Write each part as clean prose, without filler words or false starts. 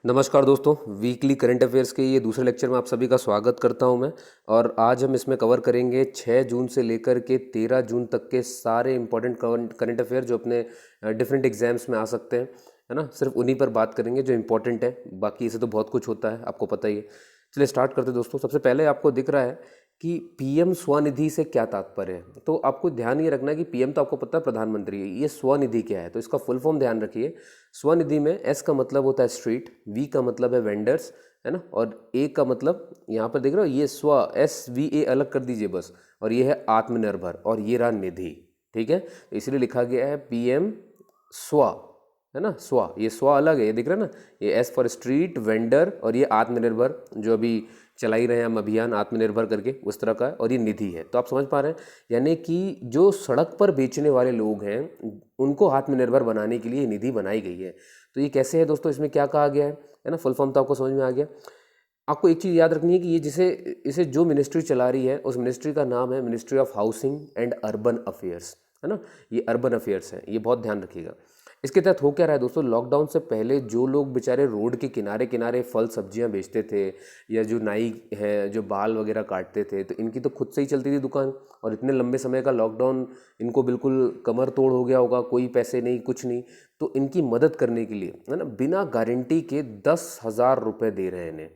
नमस्कार दोस्तों, weekly current affairs के ये दूसरे लेक्चर में आप सभी का स्वागत करता हूं मैं। और आज हम इसमें कवर करेंगे 6 जून से लेकर के 13 जून तक के सारे इंपॉर्टेंट करंट अफेयर जो अपने डिफरेंट एग्जाम्स में आ सकते हैं, है ना। सिर्फ उन्हीं पर बात करेंगे जो इंपॉर्टेंट है, बाकी इसे तो बहुत कुछ होता है, आपको पता ही है। चलिए स्टार्ट करते हैं दोस्तों। सबसे पहले आपको दिख रहा है कि पीएम स्वनिधि से क्या तात्पर्य है। तो आपको ध्यान ये रखना है कि पीएम तो आपको पता है प्रधानमंत्री है, ये स्वनिधि क्या है। तो इसका फुल फॉर्म ध्यान रखिए। स्वनिधि में एस का मतलब होता है स्ट्रीट, वी का मतलब है वेंडर्स, है ना, और ए का मतलब यहाँ पर देख रहे हो, ये स्व, एस वी ए अलग कर दीजिए बस, और ये है आत्मनिर्भर, और ये रहा निधि। ठीक है, तो इसलिए लिखा गया है पीएम स्व, है ना, स्व, ये स्व अलग है, ये दिख रहा है ना, ये एस फॉर स्ट्रीट वेंडर, और ये आत्मनिर्भर जो अभी चला ही रहे हैं हम अभियान आत्मनिर्भर करके, उस तरह का है, और ये निधि है। तो आप समझ पा रहे हैं, यानी कि जो सड़क पर बेचने वाले लोग हैं उनको आत्मनिर्भर बनाने के लिए निधि बनाई गई है। तो ये कैसे है दोस्तों, इसमें क्या कहा गया है ना, फुल फॉर्म तो आपको समझ में आ गया। आपको एक चीज़ याद रखनी है कि ये जिसे इसे जो मिनिस्ट्री चला रही है उस मिनिस्ट्री का नाम है ministry of housing and urban affairs, है ना, ये अर्बन अफेयर्स है, ये बहुत ध्यान रखिएगा। इसके तहत हो क्या रहा है दोस्तों, लॉकडाउन से पहले जो लोग बेचारे रोड के किनारे किनारे फल सब्जियां बेचते थे, या जो नाई है जो बाल वगैरह काटते थे, तो इनकी तो खुद से ही चलती थी दुकान, और इतने लंबे समय का लॉकडाउन इनको बिल्कुल कमर तोड़ हो गया होगा, कोई पैसे नहीं कुछ नहीं। तो इनकी मदद करने के लिए, है ना, बिना गारंटी के 10,000 रुपये दे रहे हैं इन्हें,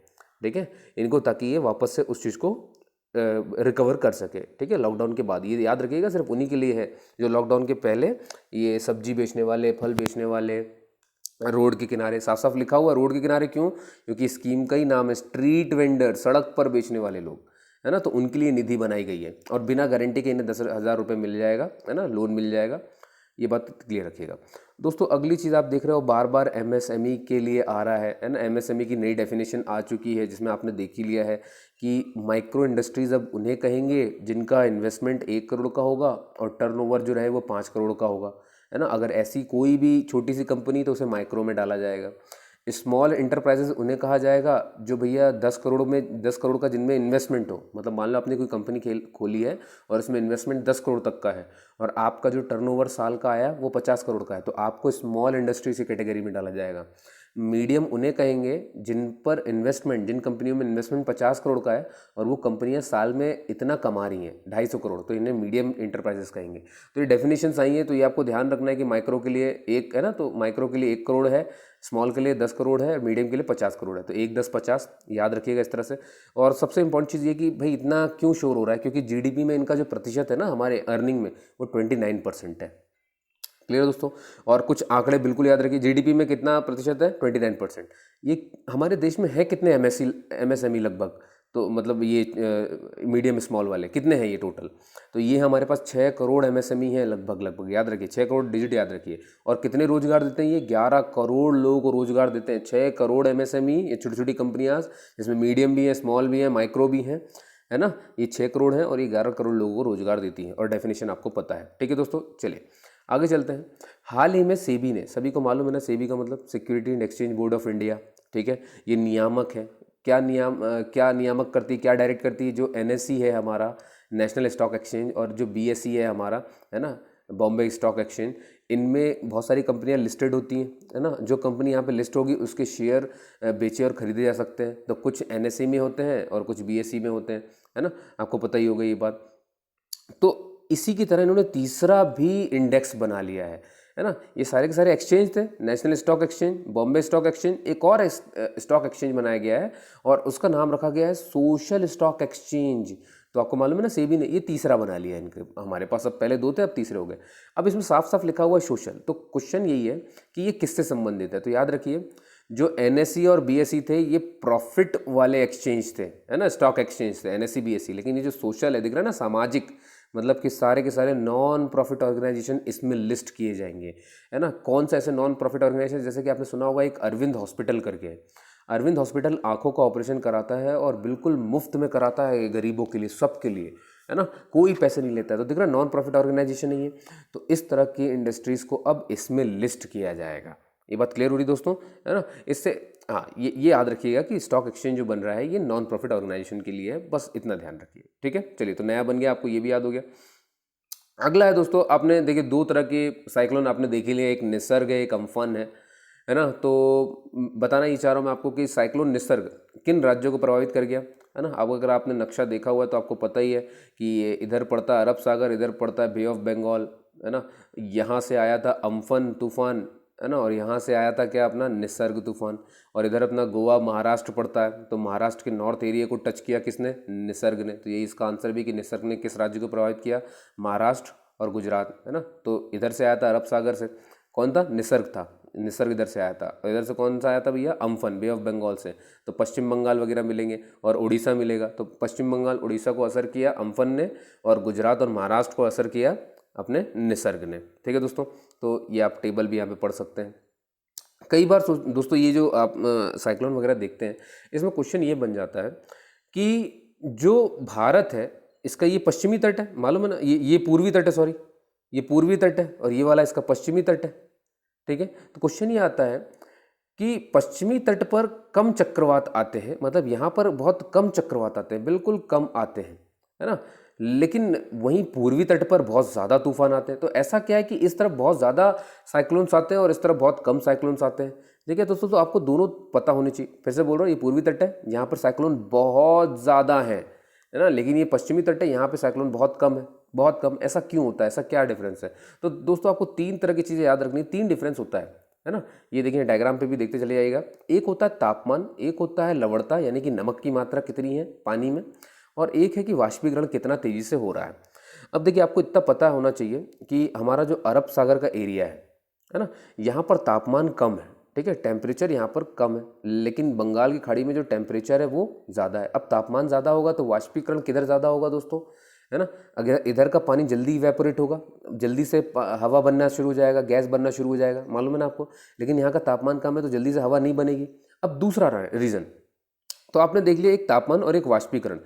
ठीक है, इनको, ताकि ये वापस से उस चीज़ को रिकवर कर सके। ठीक है, लॉकडाउन के बाद, ये याद रखिएगा सिर्फ उन्हीं के लिए है जो लॉकडाउन के पहले ये सब्जी बेचने वाले, फल बेचने वाले, रोड के किनारे, साफ साफ लिखा हुआ रोड के किनारे, क्यों, क्योंकि स्कीम का ही नाम है स्ट्रीट वेंडर, सड़क पर बेचने वाले लोग, है ना। तो उनके लिए निधि बनाई गई है, और बिना गारंटी के इन्हें 10,000 रुपये मिल जाएगा, है ना, लोन मिल जाएगा। ये बात क्लियर रखिएगा दोस्तों। अगली चीज़ आप देख रहे हो, बार बार एमएसएमई के लिए आ रहा है ना। एमएसएमई की नई डेफिनेशन आ चुकी है, जिसमें आपने देख ही लिया है कि माइक्रो इंडस्ट्रीज़ अब उन्हें कहेंगे जिनका इन्वेस्टमेंट 1 करोड़ का होगा और टर्नओवर जो रहे वो 5 करोड़ का होगा, है ना। अगर ऐसी कोई भी छोटी सी कंपनी, तो उसे माइक्रो में डाला जाएगा। स्मॉल इंटरप्राइजेज उन्हें कहा जाएगा जो भैया 10 करोड़ का जिनमें इन्वेस्टमेंट हो, मतलब मान लो आपने कोई कंपनी खोली है और इसमें इन्वेस्टमेंट 10 करोड़ तक का है, और आपका जो टर्नओवर साल का आया वो 50 करोड़ का है, तो आपको स्मॉल इंडस्ट्री की कैटेगरी में डाला जाएगा। मीडियम उन्हें कहेंगे जिन पर इन्वेस्टमेंट, जिन कंपनियों में इन्वेस्टमेंट 50 करोड़ का है और वो कंपनियां साल में इतना कमा रही हैं 250 करोड़, तो इन्हें मीडियम इंटरप्राइजेस कहेंगे। तो ये डेफिनेशंस आई हैं, तो ये आपको ध्यान रखना है कि माइक्रो के लिए एक है ना, तो माइक्रो के लिए 1 करोड़ है, स्मॉल के लिए 10 करोड़ है, मीडियम के लिए 50 करोड़ है, तो 1, 10, 50 याद रखिएगा इस तरह से। और सबसे इंपॉर्टेंट चीज़ ये कि भाई इतना क्यों शोर हो रहा है, क्योंकि जीडीपी में इनका जो प्रतिशत है ना हमारे अर्निंग में, वो 29% है। क्लियर दोस्तों। और कुछ आंकड़े बिल्कुल याद रखिए, जीडीपी में कितना प्रतिशत है, 29%। ये हमारे देश में है कितने एमएसएमई लगभग, तो मतलब ये मीडियम स्मॉल वाले कितने हैं ये टोटल, तो ये हमारे पास 6 करोड़ एमएसएमई है लगभग याद रखिए, 6 करोड़ डिजिट याद रखिए। और कितने रोजगार देते हैं ये, 11 करोड़ लोगों को रोजगार देते हैं। 6 करोड़ एमएसएमई, ये छोटी छोटी कंपनियां जिसमें मीडियम भी है, स्मॉल भी है, माइक्रो भी है ना, ये 6 करोड़ है और ये 11 करोड़ लोगों को रोजगार देती है, और डेफिनेशन आपको पता है। ठीक है दोस्तों, चलिए आगे चलते हैं। हाल ही में सेबी ने, सभी को मालूम है ना सेबी का मतलब security and exchange board of India, ठीक है, ये नियामक है। क्या नियामक करती है, क्या डायरेक्ट करती है, जो एनएसई है हमारा नेशनल स्टॉक एक्सचेंज, और जो बीएसई है हमारा, है ना, बॉम्बे स्टॉक एक्सचेंज, इनमें बहुत सारी कंपनियां लिस्टेड होती हैं, है ना। जो कंपनी यहाँ पे लिस्ट होगी उसके शेयर बेचे और खरीदे जा सकते हैं। तो कुछ एनएसई में होते हैं और कुछ बीएसई में होते हैं, है ना, आपको पता ही होगा ये बात। तो इसी की तरह इन्होंने तीसरा भी इंडेक्स बना लिया है ना। ये सारे के सारे एक्सचेंज थे, national stock exchange, Bombay stock exchange, एक और स्टॉक एक्सचेंज बनाया गया है और उसका नाम रखा गया है सोशल स्टॉक एक्सचेंज। तो आपको मालूम है ना सेबी ने ये तीसरा बना लिया है इनके, हमारे पास अब पहले 2 थे अब तीसरे हो गए। अब इसमें साफ साफ लिखा हुआ है सोशल, तो क्वेश्चन यही है कि ये किससे संबंधित है। तो याद रखिए, जो एनएसई और बीएसई थे ये प्रॉफिट वाले एक्सचेंज थे, है ना, स्टॉक एक्सचेंज थे एनएसई बीएसई। लेकिन ये जो सोशल है, दिख रहा है ना, सामाजिक, मतलब कि सारे के सारे नॉन प्रॉफिट ऑर्गेनाइजेशन इसमें लिस्ट किए जाएंगे, है ना। कौन सा ऐसे नॉन प्रॉफिट ऑर्गेनाइजेशन, जैसे कि आपने सुना होगा एक अरविंद हॉस्पिटल करके है। अरविंद हॉस्पिटल आंखों का ऑपरेशन कराता है और बिल्कुल मुफ्त में कराता है, गरीबों के लिए, सबके लिए, है ना, कोई पैसे नहीं लेता है। तो दिख रहा है नॉन प्रॉफिट ऑर्गेनाइजेशन है ये। तो इस तरह की इंडस्ट्रीज़ को अब इसमें लिस्ट किया जाएगा। ये बात क्लियर हो रही दोस्तों, है ना। इससे हाँ, ये याद रखिएगा कि स्टॉक एक्सचेंज जो बन रहा है ये नॉन प्रॉफिट ऑर्गेनाइजेशन के लिए है, बस इतना ध्यान रखिए। ठीक है, चलिए, तो नया बन गया, आपको ये भी याद हो गया। अगला है दोस्तों, आपने देखिए 2 तरह के साइक्लोन आपने देख ही लिया, एक निसर्ग है, एक अम्फन है। है ना। तो बताना ही चाह रहा हूँ मैं आपको कि साइक्लोन निसर्ग किन राज्यों को प्रभावित कर गया, है ना। अब अगर आपने नक्शा देखा हुआ है तो आपको पता ही है कि ये इधर पड़ता है अरब सागर, इधर पड़ता है बे ऑफ बंगाल, है ना। यहाँ से आया था अम्फन तूफान, है ना, और यहाँ से आया था क्या अपना निसर्ग तूफान। और इधर अपना गोवा महाराष्ट्र पड़ता है, तो महाराष्ट्र के नॉर्थ एरिया को टच किया किसने, निसर्ग ने। तो यही इसका आंसर भी कि निसर्ग ने किस राज्य को प्रभावित किया, महाराष्ट्र और गुजरात, है ना। तो इधर से आया था अरब सागर से, कौन था, निसर्ग था, निसर्ग इधर से आया था। और इधर से कौन सा आया था भैया, अम्फन, बे ऑफ बंगाल से। तो पश्चिम बंगाल वगैरह मिलेंगे और उड़ीसा मिलेगा। तो पश्चिम बंगाल उड़ीसा को असर किया अम्फन ने, और गुजरात और महाराष्ट्र को असर किया अपने निसर्ग ने। ठीक है दोस्तों, तो ये आप टेबल भी यहाँ पे पढ़ सकते हैं। कई बार दोस्तों ये जो आप साइक्लोन वगैरह देखते हैं, इसमें क्वेश्चन ये बन जाता है कि जो भारत है इसका ये पश्चिमी तट है, मालूम है ना, ये पूर्वी तट है, सॉरी ये पूर्वी तट है, और ये वाला इसका पश्चिमी तट है। ठीक है, तो क्वेश्चन ये आता है कि पश्चिमी तट पर कम चक्रवात आते हैं, मतलब यहाँ पर बहुत कम चक्रवात आते हैं, बिल्कुल कम आते हैं, है ना। लेकिन वहीं पूर्वी तट पर बहुत ज़्यादा तूफान आते हैं। तो ऐसा क्या है कि इस तरफ बहुत ज़्यादा साइक्लोन्स आते हैं और इस तरफ बहुत कम साइक्लोन्स आते हैं। ठीक है दोस्तों, तो आपको दोनों पता होनी चाहिए। फिर से बोल रहा हूँ, ये पूर्वी तट है, यहाँ पर साइक्लोन बहुत ज़्यादा है ना। लेकिन ये पश्चिमी तट है, यहाँ पे साइक्लोन बहुत कम है, बहुत कम। ऐसा क्यों होता है, ऐसा क्या डिफरेंस है। तो दोस्तों आपको तीन तरह की चीज़ें याद रखनी, तीन डिफरेंस होता है ना। ये देखिए डायग्राम पे भी देखते चले जाइएगा। एक होता है तापमान, एक होता है लवणता यानी कि नमक की मात्रा कितनी है पानी में, और एक है कि वाष्पीकरण कितना तेजी से हो रहा है। अब देखिए आपको इतना पता होना चाहिए कि हमारा जो अरब सागर का एरिया है ना, यहाँ पर तापमान कम है, ठीक है, टेम्परेचर यहाँ पर कम है, लेकिन बंगाल की खाड़ी में जो टेम्परेचर है वो ज़्यादा है। अब तापमान ज़्यादा होगा तो वाष्पीकरण किधर ज़्यादा होगा दोस्तों, है ना। अगर इधर का पानी जल्दी इवेपोरेट होगा, जल्दी से हवा बनना शुरू हो जाएगा, गैस बनना शुरू हो जाएगा, मालूम है ना आपको। लेकिन यहाँ का तापमान कम है तो जल्दी से हवा नहीं बनेगी। अब दूसरा रीज़न, तो आपने देख लिया एक तापमान और एक वाष्पीकरण।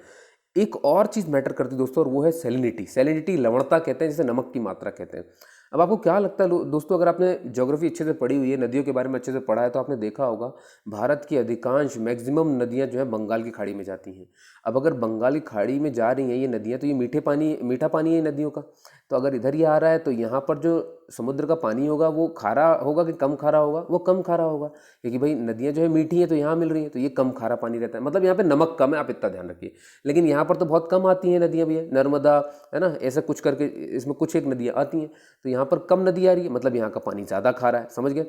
एक और चीज़ मैटर करती है दोस्तों, और वो है सैलिनिटी। सैलिनिटी लवणता कहते हैं, जिसे नमक की मात्रा कहते हैं। अब आपको क्या लगता है दोस्तों, अगर आपने ज्योग्राफी अच्छे से पढ़ी हुई है, नदियों के बारे में अच्छे से पढ़ा है, तो आपने देखा होगा भारत की अधिकांश मैक्सिमम नदियां जो है बंगाल की खाड़ी में जाती हैं। अब अगर बंगाल की खाड़ी में जा रही हैं ये नदियां, तो ये मीठा पानी है नदियों का। तो अगर इधर ही आ रहा है तो यहाँ पर जो समुद्र का पानी होगा वो खारा होगा कि कम खारा होगा, वो कम खारा होगा, क्योंकि भाई नदियाँ जो है मीठी हैं तो यहाँ मिल रही हैं, तो ये कम खारा पानी रहता है, मतलब यहाँ पे नमक कम है, आप इतना ध्यान रखिए। लेकिन यहाँ पर तो बहुत कम आती हैं नदियाँ भी है, नर्मदा, है ना, ऐसा कुछ करके इसमें कुछ एक नदियाँ आती हैं, तो यहाँ पर कम नदी आ रही है, मतलब यहाँ का पानी ज़्यादा खारा है, समझ गए।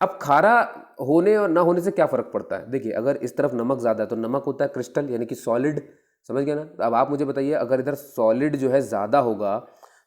अब खारा होने और ना होने से क्या फ़र्क पड़ता है, देखिए अगर इस तरफ नमक ज़्यादा है तो नमक होता है क्रिस्टल यानी कि सॉलिड, समझ गए ना। अब आप मुझे बताइए, अगर इधर सॉलिड जो है ज़्यादा होगा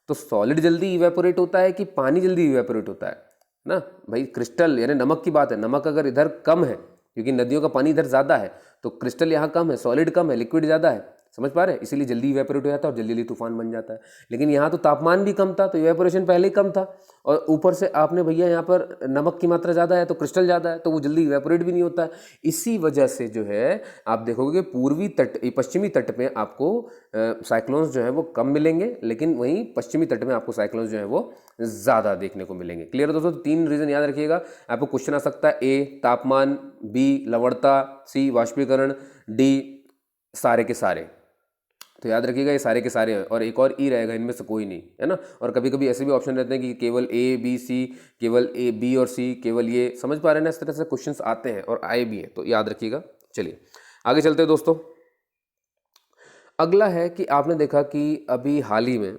तो सॉलिड जल्दी इवेपोरेट होता है कि पानी जल्दी इवेपोरेट होता है ना भाई। क्रिस्टल यानी नमक की बात है, नमक अगर इधर कम है क्योंकि नदियों का पानी इधर ज़्यादा है, तो क्रिस्टल यहाँ कम है, सॉलिड कम है, लिक्विड ज़्यादा है, समझ पा रहे हैं, इसीलिए जल्दी इवेपोरेट हो जाता है और जल्दी जल्दी तूफान बन जाता है। लेकिन यहाँ तो तापमान भी कम था तो इवेपोरेशन पहले ही कम था, और ऊपर से आपने भैया यहाँ पर नमक की मात्रा ज़्यादा है तो क्रिस्टल ज़्यादा है, तो वो जल्दी इवेपोरेट भी नहीं होता है। इसी वजह से जो है आप देखोगे पूर्वी तट पश्चिमी तट पे आपको साइक्लोन्स जो है वो कम मिलेंगे, लेकिन वहीं पश्चिमी तट में आपको साइक्लोन्स जो है वो ज़्यादा देखने को मिलेंगे। क्लियर है दोस्तों, तीन रीज़न याद रखिएगा। आपको क्वेश्चन आ सकता है, ए तापमान, बी लवणता, सी वाष्पीकरण, डी सारे के सारे। तो याद रखिएगा ये सारे के सारे हैं, और एक और ई रहेगा, इनमें से कोई नहीं, है ना। और कभी कभी ऐसे भी ऑप्शन रहते हैं कि केवल ए बी सी, केवल ए बी और सी, केवल ये, समझ पा रहे हैं ना, इस तरह से क्वेश्चंस आते हैं और आए भी हैं, तो याद रखिएगा। चलिए आगे चलते हैं दोस्तों। अगला है कि आपने देखा कि अभी हाल ही में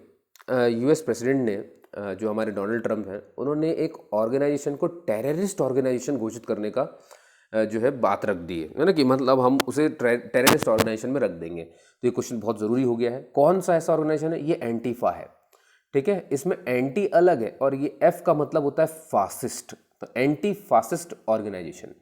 यूएस प्रेसिडेंट ने जो हमारे डोनाल्ड ट्रंप हैं, उन्होंने एक ऑर्गेनाइजेशन को टेररिस्ट ऑर्गेनाइजेशन घोषित करने का जो है बात रख दी है ना, कि मतलब हम उसे टेररिस्ट ऑर्गेनाइजेशन में रख देंगे। तो ये क्वेश्चन बहुत ज़रूरी हो गया है, कौन सा ऐसा ऑर्गेनाइजेशन है, ये एंटीफा है, ठीक है। इसमें एंटी अलग है और ये एफ का मतलब होता है फासिस्ट, तो एंटी फासिस्ट ऑर्गेनाइजेशन,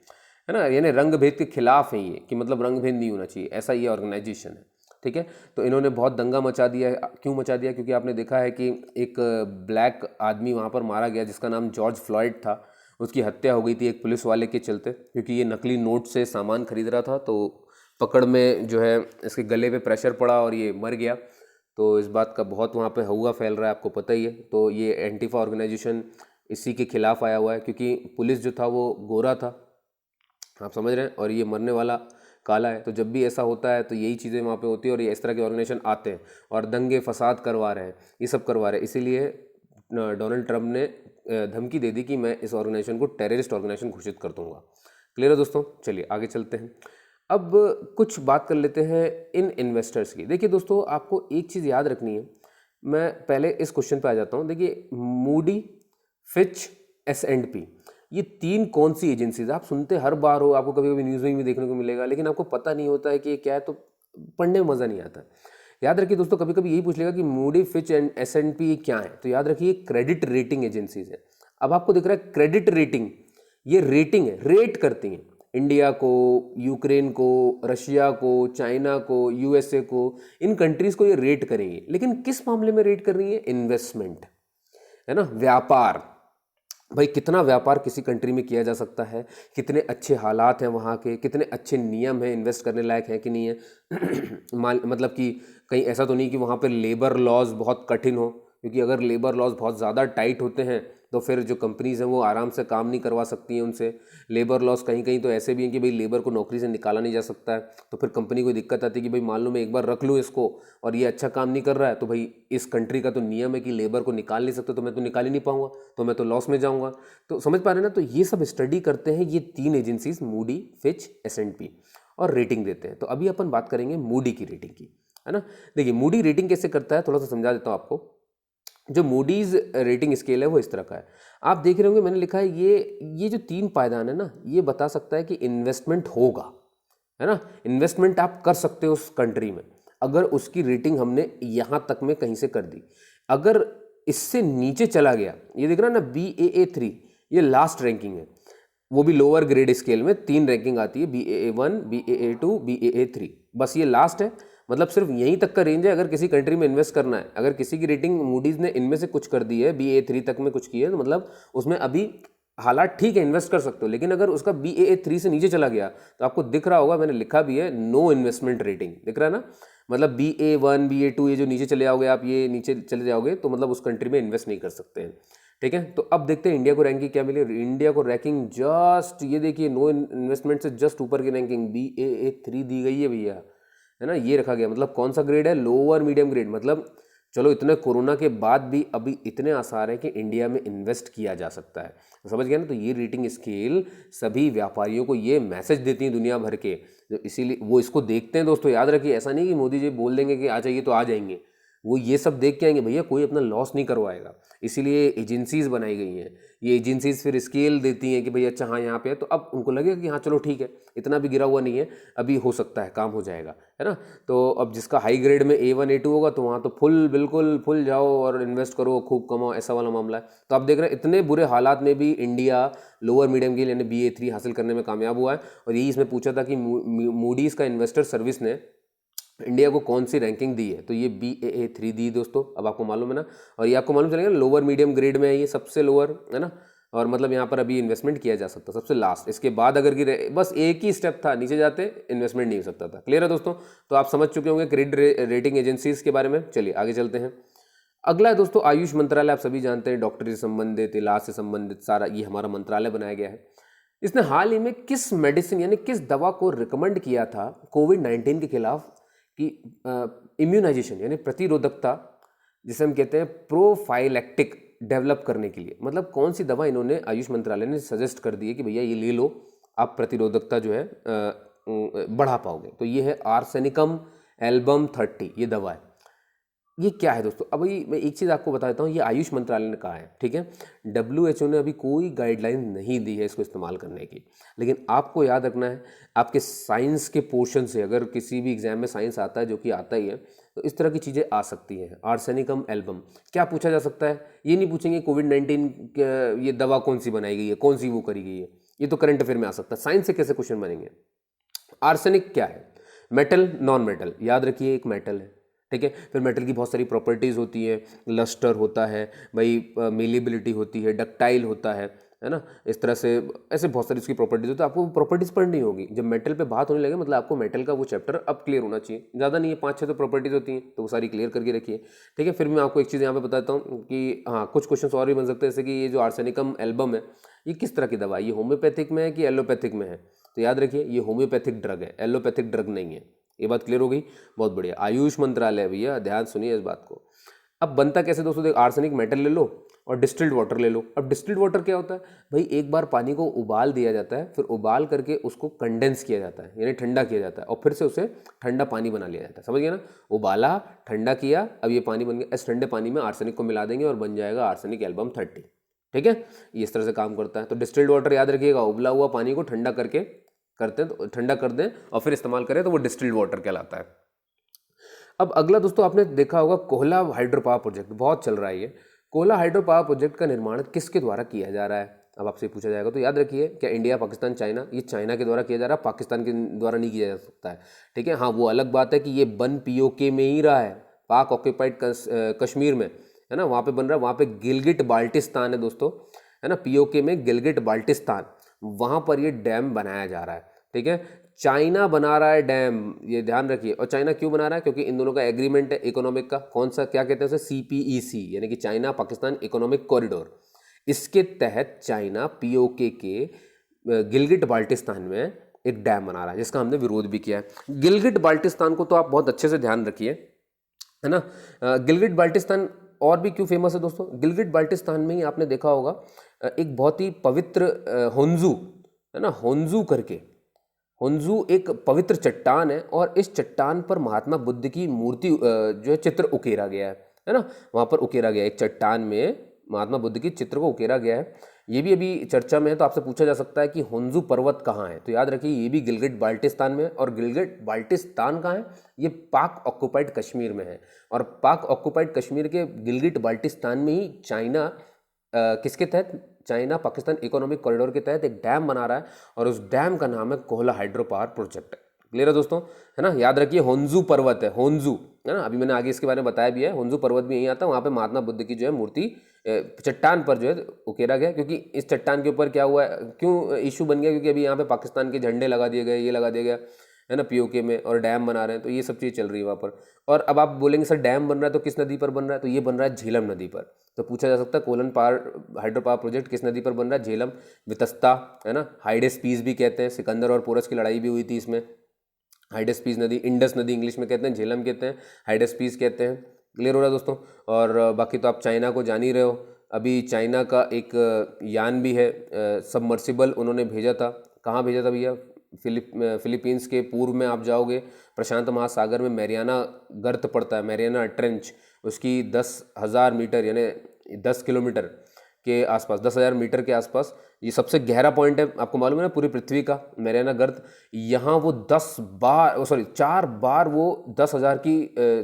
है ना, यानी रंग भेद के खिलाफ है ये, कि मतलब रंग भेद नहीं होना चाहिए, ऐसा ये ऑर्गेनाइजेशन है, ठीक है। तो इन्होंने बहुत दंगा मचा दिया है। क्यों मचा दिया, क्योंकि आपने देखा है कि एक ब्लैक आदमी वहाँ पर मारा गया जिसका नाम जॉर्ज फ्लॉयड था, उसकी हत्या हो गई थी एक पुलिस वाले के चलते, क्योंकि ये नकली नोट से सामान खरीद रहा था, तो पकड़ में जो है इसके गले पे प्रेशर पड़ा और ये मर गया। तो इस बात का बहुत वहाँ पे हवा फैल रहा है, आपको पता ही है। तो ये एंटीफा ऑर्गेनाइजेशन इसी के खिलाफ आया हुआ है, क्योंकि पुलिस जो था वो गोरा था, आप समझ रहे हैं, और ये मरने वाला काला है। तो जब भी ऐसा होता है तो यही चीज़ें वहाँ पे होती है, और ये इस तरह के ऑर्गेनाइजेशन आते हैं और दंगे फसाद करवा रहे हैं, ये सब करवा रहे हैं। इसीलिए डोनाल्ड ट्रंप ने धमकी दे दी कि मैं इस ऑर्गेनाइजेशन को टेररिस्ट ऑर्गेनाइजेशन घोषित कर दूंगा। क्लियर है दोस्तों? चलिए आगे चलते हैं। अब कुछ बात कर लेते हैं इन इन्वेस्टर्स की। देखिए दोस्तों, आपको एक चीज़ याद रखनी है। मैं पहले इस क्वेश्चन पे आ जाता हूँ। देखिए, मूडी, फिच, S&P, ये तीन कौन सी एजेंसीज? आप सुनते हर बार हो, आपको कभी कभी न्यूज़ में भी देखने को मिलेगा, लेकिन आपको पता नहीं होता है कि ये क्या है, तो पढ़ने में मज़ा नहीं आता। याद रखिए दोस्तों, कभी कभी यही पूछ लेगा कि मूडी, फिच एंड S&P क्या है, तो याद रखिए क्रेडिट रेटिंग एजेंसीज है। अब आपको दिख रहा है क्रेडिट रेटिंग, ये रेटिंग है, रेट करती हैं इंडिया को, यूक्रेन को, रशिया को, चाइना को, USA को, इन कंट्रीज़ को ये रेट करेंगी। लेकिन किस मामले में रेट कर रही है? इन्वेस्टमेंट, है ना, व्यापार। भाई कितना व्यापार किसी कंट्री में किया जा सकता है, कितने अच्छे हालात हैं वहाँ के, कितने अच्छे नियम हैं, इन्वेस्ट करने लायक है कि नहीं है। मतलब कि कहीं ऐसा तो नहीं कि वहाँ पे लेबर लॉज बहुत कठिन हो, क्योंकि अगर लेबर लॉज बहुत ज़्यादा टाइट होते हैं तो फिर जो कंपनीज़ हैं वो आराम से काम नहीं करवा सकती हैं उनसे। लेबर लॉस कहीं कहीं तो ऐसे भी हैं कि भाई लेबर को नौकरी से निकाला नहीं जा सकता है, तो फिर कंपनी को दिक्कत आती है कि भाई मान लो मैं एक बार रख लूँ इसको और ये अच्छा काम नहीं कर रहा है, तो भाई इस कंट्री का तो नियम है कि लेबर को निकाल नहीं सकते, तो मैं तो निकाल ही नहीं पाऊंगा, तो मैं तो लॉस में जाऊँगा। तो समझ पा रहे हैं ना? तो ये सब स्टडी करते हैं ये तीन एजेंसीज, मूडी, फिच, S&P, और रेटिंग देते हैं। तो अभी अपन बात करेंगे मूडी की रेटिंग की, है ना। देखिए मूडी रेटिंग कैसे करता है, थोड़ा सा समझा देता हूँ आपको। जो मूडीज रेटिंग स्केल है वो इस तरह का है। आप देख रहे होंगे मैंने लिखा है ये जो तीन पायदान है ना, ये बता सकता है कि इन्वेस्टमेंट होगा, है ना। इन्वेस्टमेंट आप कर सकते हो उस कंट्री में अगर उसकी रेटिंग हमने यहाँ तक में कहीं से कर दी। अगर इससे नीचे चला गया, ये देख रहा है ना BAA3, ये लास्ट रैंकिंग है, वो भी लोअर ग्रेड स्केल में 3 रैंकिंग आती है, BAA1, BAA2, BAA3, बस ये लास्ट है। मतलब सिर्फ यहीं तक का रेंज है अगर किसी कंट्री में इन्वेस्ट करना है। अगर किसी की रेटिंग मूडीज ने इनमें से कुछ कर दी है, BAA3 तक में कुछ की है, तो मतलब उसमें अभी हालात ठीक है, इन्वेस्ट कर सकते हो। लेकिन अगर उसका BAA3 से नीचे चला गया तो आपको दिख रहा होगा, मैंने लिखा भी है, नो इन्वेस्टमेंट रेटिंग, दिख रहा है ना। मतलब BA1, BA2, ये जो नीचे चले जाओगे आप, ये नीचे चले जाओगे तो मतलब उस कंट्री में इन्वेस्ट नहीं कर सकते हैं। ठीक है, तो अब देखते हैं इंडिया को रैंकिंग क्या मिली। इंडिया को रैंकिंग जस्ट ये देखिए, नो इन्वेस्टमेंट से जस्ट ऊपर की रैंकिंग BAA3 दी गई है भैया, है ना। ये रखा गया, मतलब कौन सा ग्रेड है? Lower medium grade. मतलब चलो इतने कोरोना के बाद भी अभी इतने आसार हैं कि इंडिया में इन्वेस्ट किया जा सकता है, समझ गया ना। तो ये रेटिंग स्केल सभी व्यापारियों को ये मैसेज देती है दुनिया भर के, जो इसीलिए वो इसको देखते हैं। दोस्तों याद रखिए, ऐसा नहीं कि मोदी जी बोल देंगे कि आ जाइए तो आ जाएंगे, वो ये सब देख के आएंगे भैया, कोई अपना लॉस नहीं करवाएगा। इसीलिए एजेंसीज बनाई गई हैं। ये एजेंसीज फिर स्केल देती हैं कि भैया अच्छा हाँ यहाँ पे है, तो अब उनको लगेगा कि हाँ चलो ठीक है, इतना भी गिरा हुआ नहीं है, अभी हो सकता है काम हो जाएगा, है ना। तो अब जिसका हाई ग्रेड में A1, A2 होगा तो वहाँ तो फुल, बिल्कुल फुल जाओ और इन्वेस्ट करो, खूब कमाओ, ऐसा वाला मामला है। तो आप देख रहे हैं इतने बुरे हालात में भी इंडिया लोअर मीडियम के यानी BA3 हासिल करने में कामयाब हुआ है। और यही इसमें पूछा था कि मूडीज़ का इन्वेस्टर सर्विस ने इंडिया को कौन सी रैंकिंग दी है, तो ये BAA3 दी दोस्तों, अब आपको मालूम है ना। और ये आपको मालूम चलेगा लोअर मीडियम ग्रेड में है, ये सबसे लोअर, है ना। और मतलब यहाँ पर अभी इन्वेस्टमेंट किया जा सकता सबसे लास्ट, इसके बाद अगर गिरे, बस एक ही स्टेप था, नीचे जाते इन्वेस्टमेंट नहीं हो सकता था। क्लियर है दोस्तों? तो आप समझ चुके होंगे क्रेडिट रेटिंग एजेंसीज के बारे में। चलिए आगे चलते हैं। अगला है दोस्तों आयुष मंत्रालय। आप सभी जानते हैं डॉक्टरी से संबंधित, इलाज से संबंधित सारा ये हमारा मंत्रालय बनाया गया है। इसने हाल ही में किस मेडिसिन यानी किस दवा को रिकमेंड किया था कोविड-19 के खिलाफ कि इम्यूनाइजेशन यानी प्रतिरोधकता, जिसे हम कहते हैं प्रोफाइलैक्टिक, डेवलप करने के लिए? मतलब कौन सी दवा इन्होंने, आयुष मंत्रालय ने सजेस्ट कर दी है कि भैया ये ले लो, आप प्रतिरोधकता जो है बढ़ा पाओगे। तो ये है आर्सेनिकम एल्बम 30, ये दवा है। ये क्या है दोस्तों? अभी मैं एक चीज़ आपको बता देता हूँ, ये आयुष मंत्रालय ने कहा है, ठीक है। WHO ने अभी कोई गाइडलाइन नहीं दी है इसको इस्तेमाल करने की, लेकिन आपको याद रखना है आपके साइंस के पोर्शन से, अगर किसी भी एग्जाम में साइंस आता है, जो कि आता ही है, तो इस तरह की चीज़ें आ सकती हैं। आर्सेनिकम एल्बम क्या पूछा जा सकता है? ये नहीं पूछेंगे कोविड-19 ये दवा कौन सी बनाई गई है, कौन सी वो करी गई है, ये तो करंट अफेयर में आ सकता है। साइंस से कैसे क्वेश्चन बनेंगे? आर्सेनिक क्या है? मेटल, नॉन मेटल, याद रखिए एक मेटल है, ठीक है। फिर मेटल की बहुत सारी प्रॉपर्टीज़ होती हैं, लस्टर होता है भाई, मेलिबिलिटी होती है, डक्टाइल होता है ना। इस तरह से ऐसे बहुत सारी इसकी प्रॉपर्टीज होती है, आपको प्रॉपर्टीज़ पढ़नी होगी। जब मेटल पे बात होने लगे मतलब आपको मेटल का वो चैप्टर अब क्लियर होना चाहिए, ज़्यादा नहीं है, 5-6 तो प्रॉपर्टीज़ होती हैं, तो वो सारी क्लियर करके रखिए, ठीक है। फिर मैं आपको एक चीज़ यहाँ पे बताता हूँ कि हाँ कुछ क्वेश्चन और भी बन सकते हैं, जैसे कि ये जो आर्सेनिकम एल्बम है, ये किस तरह की दवा है? ये होम्योपैथिक में है कि एलोपैथिक में है? तो याद रखिए ये होम्योपैथिक ड्रग है, एलोपैथिक ड्रग नहीं है। ये बात क्लियर हो गई? बहुत बढ़िया। आयुष मंत्रालय भैया, ध्यान सुनिए इस बात को। अब बनता कैसे दोस्तों? देख, आर्सेनिक मेटल ले लो, और डिस्टिल्ड वाटर ले लो। अब डिस्टिल्ड वाटर क्या होता है भाई, एक बार पानी को उबाल दिया जाता है, फिर उबाल करके उसको कंडेंस किया जाता है, यानी ठंडा किया जाता है, और फिर से उसे ठंडा पानी बना लिया जाता है। समझ गया ना, उबाला, ठंडा किया, अब ये पानी बन गया। इस ठंडे पानी में आर्सेनिक को मिला देंगे और बन जाएगा आर्सेनिक एल्बम 30। ठीक है, ये इस तरह से काम करता है। तो डिस्टिल्ड वाटर याद रखिएगा, उबला हुआ पानी को ठंडा करके करते हैं, तो ठंडा कर दें और फिर इस्तेमाल करें तो वो डिस्टिल्ड वाटर कहलाता है। अब अगला दोस्तों, आपने देखा होगा कोहला हाइड्रो पावर प्रोजेक्ट बहुत चल रहा है। ये कोहला हाइड्रो पावर प्रोजेक्ट का निर्माण किसके द्वारा किया जा रहा है, अब आपसे पूछा जाएगा। तो याद रखिए, क्या इंडिया, पाकिस्तान, चाइना, ये चाइना के द्वारा किया जा रहा है, पाकिस्तान के द्वारा नहीं किया जा सकता है। ठीक है, हाँ वो अलग बात है कि ये बन पीओके में ही रहा है, पाक ऑक्यूपाइड कश्मीर में, है ना, वहाँ पे बन रहा है। वहाँ पे गिलगिट बाल्टिस्तान है दोस्तों, है ना, पीओके में गिलगिट बाल्टिस्तान, वहाँ पर ये डैम बनाया जा रहा है। ठीक है, चाइना बना रहा है डैम, ये ध्यान रखिए। और चाइना क्यों बना रहा है, क्योंकि इन दोनों का एग्रीमेंट है इकोनॉमिक का, कौन सा, क्या कहते हैं उसे, सीपीईसी, यानी कि चाइना पाकिस्तान इकोनॉमिक कॉरिडोर। इसके तहत चाइना पीओके के गिलगिट बाल्टिस्तान में एक डैम बना रहा है, जिसका हमने विरोध भी किया है। गिलगिट बाल्टिस्तान को तो आप बहुत अच्छे से ध्यान रखिए, है ना। गिलगिट बाल्टिस्तान और भी क्यों फेमस है दोस्तों, गिलगिट बाल्टिस्तान में ही आपने देखा होगा एक बहुत ही पवित्र होन्जू, है ना, होन्जू करके, होन्जू एक पवित्र चट्टान है, और इस चट्टान पर महात्मा बुद्ध की मूर्ति जो है, चित्र उकेरा गया है ना, वहाँ पर उकेरा गया है, एक चट्टान में महात्मा बुद्ध की चित्र को उकेरा गया है। ये भी अभी चर्चा में है, तो आपसे पूछा जा सकता है कि होन्जू पर्वत कहाँ है, तो याद रखिए ये भी गिलगिट बाल्टिस्तान में है। और गिलगिट बाल्टिस्तान कहाँ है, ये पाक ऑक्यूपाइड कश्मीर में है। और पाक ऑक्यूपाइड कश्मीर के गिलगिट बाल्टिस्तान में ही चाइना किसके तहत, चाइना पाकिस्तान इकोनॉमिक कॉरिडोर के तहत एक डैम बना रहा है, और उस डैम का नाम है Kohla hydro power project. Clear है दोस्तों, है ना। याद रखिए होन्जू पर्वत है, होन्जू, है ना, अभी मैंने आगे इसके बारे में बताया भी है। होन्जू पर्वत भी यहीं आता है, वहाँ पे महात्मा बुद्ध की जो है मूर्ति चट्टान पर जो है उकेरा गया। क्योंकि इस चट्टान के ऊपर क्या हुआ है, क्यों इशू बन गया, क्योंकि अभी यहाँ पे पाकिस्तान के झंडे लगा दिए गए, ये लगा दिया गया, है ना, पीओके में, और डैम बना रहे हैं, तो ये सब चीज़ चल रही है वहाँ पर। और अब आप बोलेंगे सर डैम बन रहा है तो किस नदी पर बन रहा है, तो ये बन रहा है झेलम नदी पर। तो पूछा जा सकता है colon power hydro power project किस नदी पर बन रहा है, झेलम, वितस्ता, है ना, हाइडेस पीस भी कहते हैं, सिकंदर और पोरस की लड़ाई भी हुई थी इसमें। हाइडेस पीस नदी, इंडस नदी इंग्लिश में कहते हैं, झेलम कहते हैं, हाइडेस पीस कहते हैं। क्लियर हो रहा है दोस्तों। और बाकी तो आप चाइना को जान ही रहे हो, अभी चाइना का एक यान भी है, सबमर्सिबल उन्होंने भेजा था। कहाँ भेजा था भैया, फिलीपींस के पूर्व में आप जाओगे, प्रशांत महासागर में मैरियाना गर्त पड़ता है, मैरियाना ट्रेंच, उसकी 10,000 मीटर यानी 10 किलोमीटर के आसपास, 10,000 मीटर के आसपास ये सबसे गहरा पॉइंट है। आपको मालूम है ना पूरी पृथ्वी का, मैरियाना गर्त, यहाँ वो 4 बार वो 10,000 की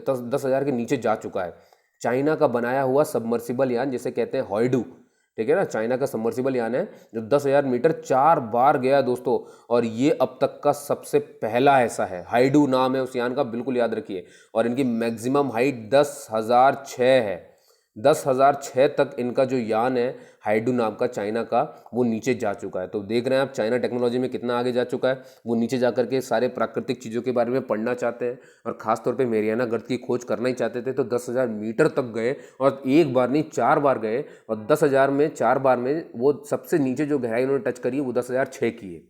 10,000 के नीचे जा चुका है। चाइना का बनाया हुआ सबमर्सिबल यान जिसे कहते हैं हॉइडू, ठीक है ना, चाइना का सबमर्सिबल यान है जो 10,000 मीटर 4 बार गया दोस्तों, और ये अब तक का सबसे पहला ऐसा है। हाइडू नाम है उस यान का, बिल्कुल याद रखिए। और इनकी मैक्सिमम हाइट 10,006 है, 10,006 तक इनका जो यान है हाइडू नाम का चाइना का, वो नीचे जा चुका है। तो देख रहे हैं आप चाइना टेक्नोलॉजी में कितना आगे जा चुका है। वो नीचे जा करके सारे प्राकृतिक चीज़ों के बारे में पढ़ना चाहते हैं, और ख़ास तौर पे मैरियाना गर्त की खोज करना ही चाहते थे। तो 10,000 मीटर तक गए, और एक बार नहीं 4 बार गए, और 10,000 में 4 बार में वो सबसे नीचे जो गहराई उन्होंने टच करी वो 10,006 की है।